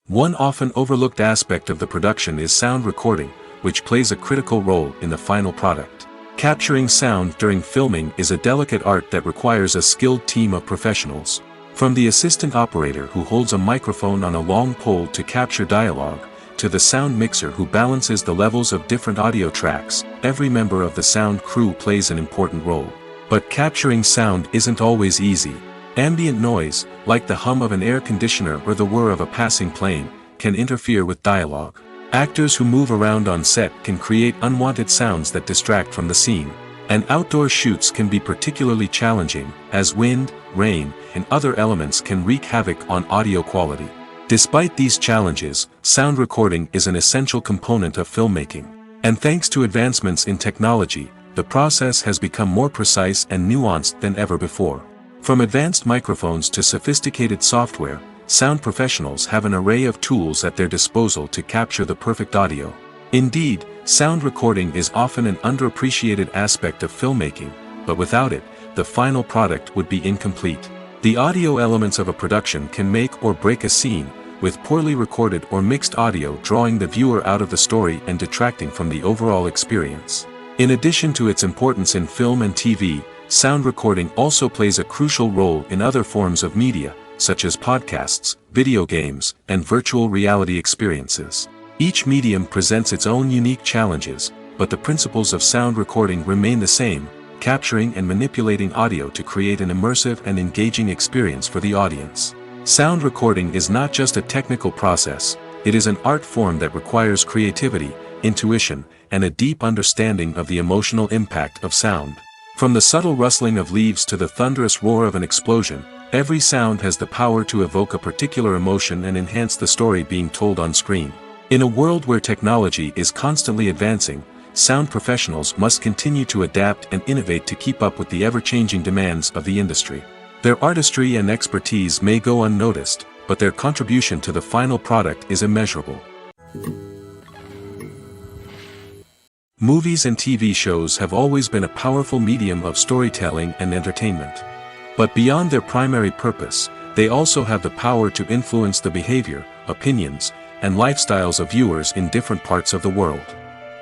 One often overlooked aspect of the production is sound recording, which plays a critical role in the final product. Capturing sound during filming is a delicate art that requires a skilled team of professionals. From the assistant operator who holds a microphone on a long pole to capture dialogue, to the sound mixer who balances the levels of different audio tracks, every member of the sound crew plays an important role. But capturing sound isn't always easy. Ambient noise, like the hum of an air conditioner or the whir of a passing plane, can interfere with dialogue. Actors who move around on set can create unwanted sounds that distract from the scene. And outdoor shoots can be particularly challenging, as wind, rain, and other elements can wreak havoc on audio quality. Despite these challenges, sound recording is an essential component of filmmaking. And thanks to advancements in technology, the process has become more precise and nuanced than ever before. From advanced microphones to sophisticated software, sound professionals have an array of tools at their disposal to capture the perfect audio. Indeed, sound recording is often an underappreciated aspect of filmmaking, but without it, the final product would be incomplete. The audio elements of a production can make or break a scene, with poorly recorded or mixed audio drawing the viewer out of the story and detracting from the overall experience. In addition to its importance in film and TV, sound recording also plays a crucial role in other forms of media, such as podcasts, video games, and virtual reality experiences. Each medium presents its own unique challenges, but the principles of sound recording remain the same: capturing and manipulating audio to create an immersive and engaging experience for the audience. Sound recording is not just a technical process, it is an art form that requires creativity, intuition, and a deep understanding of the emotional impact of sound. From the subtle rustling of leaves to the thunderous roar of an explosion, every sound has the power to evoke a particular emotion and enhance the story being told on screen. In a world where technology is constantly advancing, sound professionals must continue to adapt and innovate to keep up with the ever-changing demands of the industry. Their artistry and expertise may go unnoticed, but their contribution to the final product is immeasurable. Movies and TV shows have always been a powerful medium of storytelling and entertainment. But beyond their primary purpose, they also have the power to influence the behavior, opinions, and lifestyles of viewers in different parts of the world.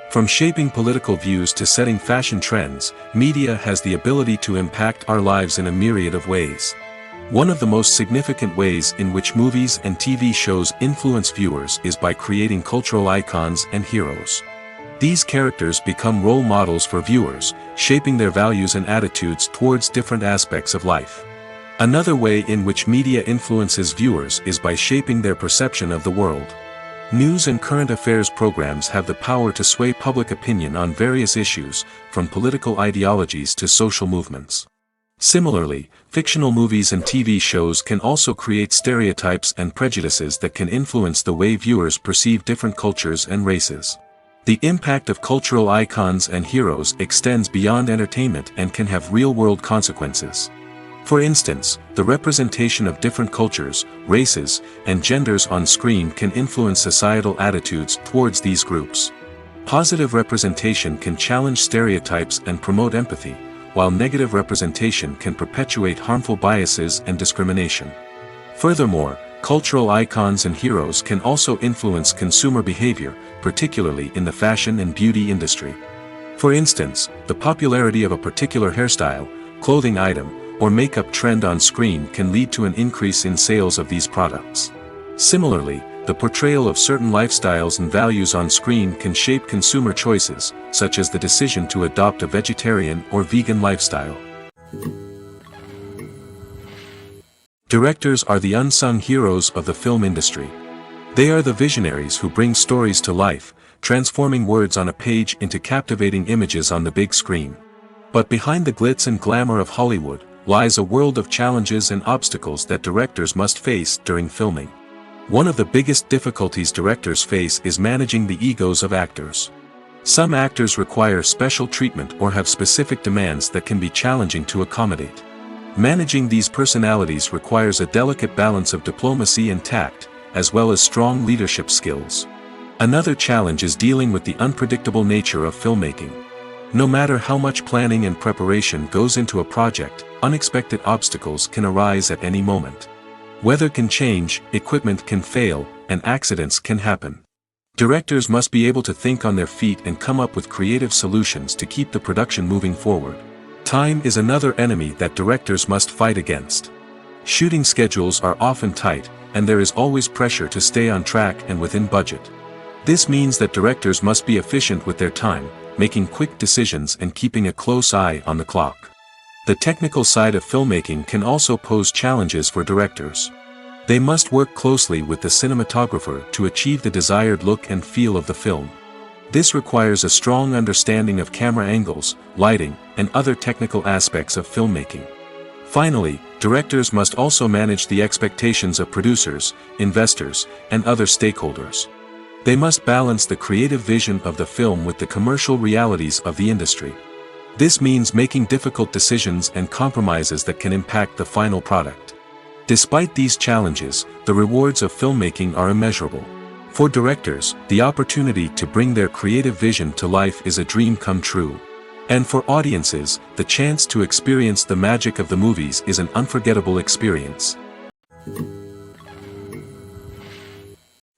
From shaping political views to setting fashion trends, media has the ability to impact our lives in a myriad of ways. One of the most significant ways in which movies and TV shows influence viewers is by creating cultural icons and heroes. These characters become role models for viewers, shaping their values and attitudes towards different aspects of life. Another way in which media influences viewers is by shaping their perception of the world. News and current affairs programs have the power to sway public opinion on various issues, from political ideologies to social movements. Similarly, fictional movies and TV shows can also create stereotypes and prejudices that can influence the way viewers perceive different cultures and races. The impact of cultural icons and heroes extends beyond entertainment and can have real-world consequences. For instance, the representation of different cultures, races, and genders on screen can influence societal attitudes towards these groups. Positive representation can challenge stereotypes and promote empathy, while negative representation can perpetuate harmful biases and discrimination. Furthermore, Cultural icons and heroes can also influence consumer behavior, particularly in the fashion and beauty industry. For instance, the popularity of a particular hairstyle, clothing item, or makeup trend on screen can lead to an increase in sales of these products. Similarly, the portrayal of certain lifestyles and values on screen can shape consumer choices, such as the decision to adopt a vegetarian or vegan lifestyle. Directors are the unsung heroes of the film industry. They are the visionaries who bring stories to life, transforming words on a page into captivating images on the big screen. But behind the glitz and glamour of Hollywood lies a world of challenges and obstacles that directors must face during filming. One of the biggest difficulties directors face is managing the egos of actors. Some actors require special treatment or have specific demands that can be challenging to accommodate. Managing these personalities requires a delicate balance of diplomacy and tact, as well as strong leadership skills. Another challenge is dealing with the unpredictable nature of filmmaking. No matter how much planning and preparation goes into a project, unexpected obstacles can arise at any moment. Weather can change, equipment can fail, and accidents can happen. Directors must be able to think on their feet and come up with creative solutions to keep the production moving forward. Time is another enemy that directors must fight against. Shooting schedules are often tight, and there is always pressure to stay on track and within budget. This means that directors must be efficient with their time, making quick decisions and keeping a close eye on the clock. The technical side of filmmaking can also pose challenges for directors. They must work closely with the cinematographer to achieve the desired look and feel of the film. This requires a strong understanding of camera angles, lighting, and other technical aspects of filmmaking. Finally, directors must also manage the expectations of producers, investors, and other stakeholders. They must balance the creative vision of the film with the commercial realities of the industry. This means making difficult decisions and compromises that can impact the final product. Despite these challenges, the rewards of filmmaking are immeasurable. For directors, the opportunity to bring their creative vision to life is a dream come true. And for audiences, the chance to experience the magic of the movies is an unforgettable experience.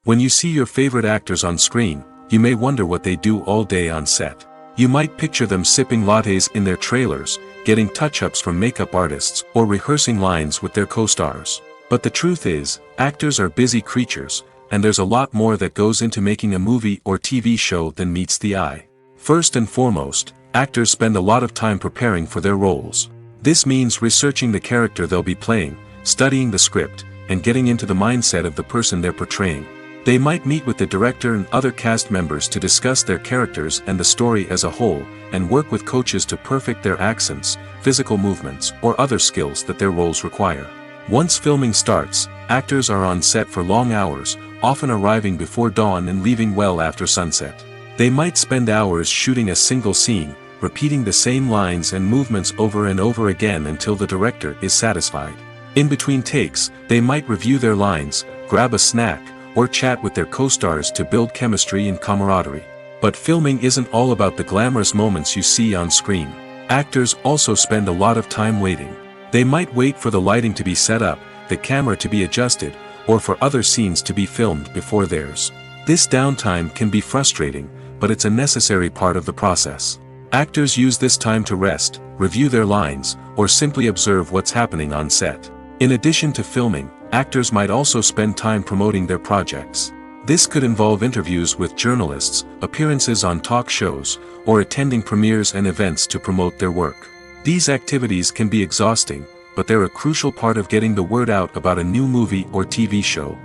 When you see your favorite actors on screen, you may wonder what they do all day on set. You might picture them sipping lattes in their trailers, getting touch-ups from makeup artists, or rehearsing lines with their co-stars. But the truth is, actors are busy creatures, and there's a lot more that goes into making a movie or TV show than meets the eye. First and foremost, actors spend a lot of time preparing for their roles. This means researching the character they'll be playing, studying the script, and getting into the mindset of the person they're portraying. They might meet with the director and other cast members to discuss their characters and the story as a whole, and work with coaches to perfect their accents, physical movements, or other skills that their roles require. Once filming starts, actors are on set for long hours, often arriving before dawn and leaving well after sunset. They might spend hours shooting a single scene, repeating the same lines and movements over and over again until the director is satisfied. In between takes, they might review their lines, grab a snack, or chat with their co-stars to build chemistry and camaraderie. But filming isn't all about the glamorous moments you see on screen. Actors also spend a lot of time waiting. They might wait for the lighting to be set up, the camera to be adjusted, or for other scenes to be filmed before theirs. This downtime can be frustrating, but it's a necessary part of the process. Actors use this time to rest, review their lines, or simply observe what's happening on set. In addition to filming, actors might also spend time promoting their projects. This could involve interviews with journalists, appearances on talk shows, or attending premieres and events to promote their work. These activities can be exhausting, but they're a crucial part of getting the word out about a new movie or TV show.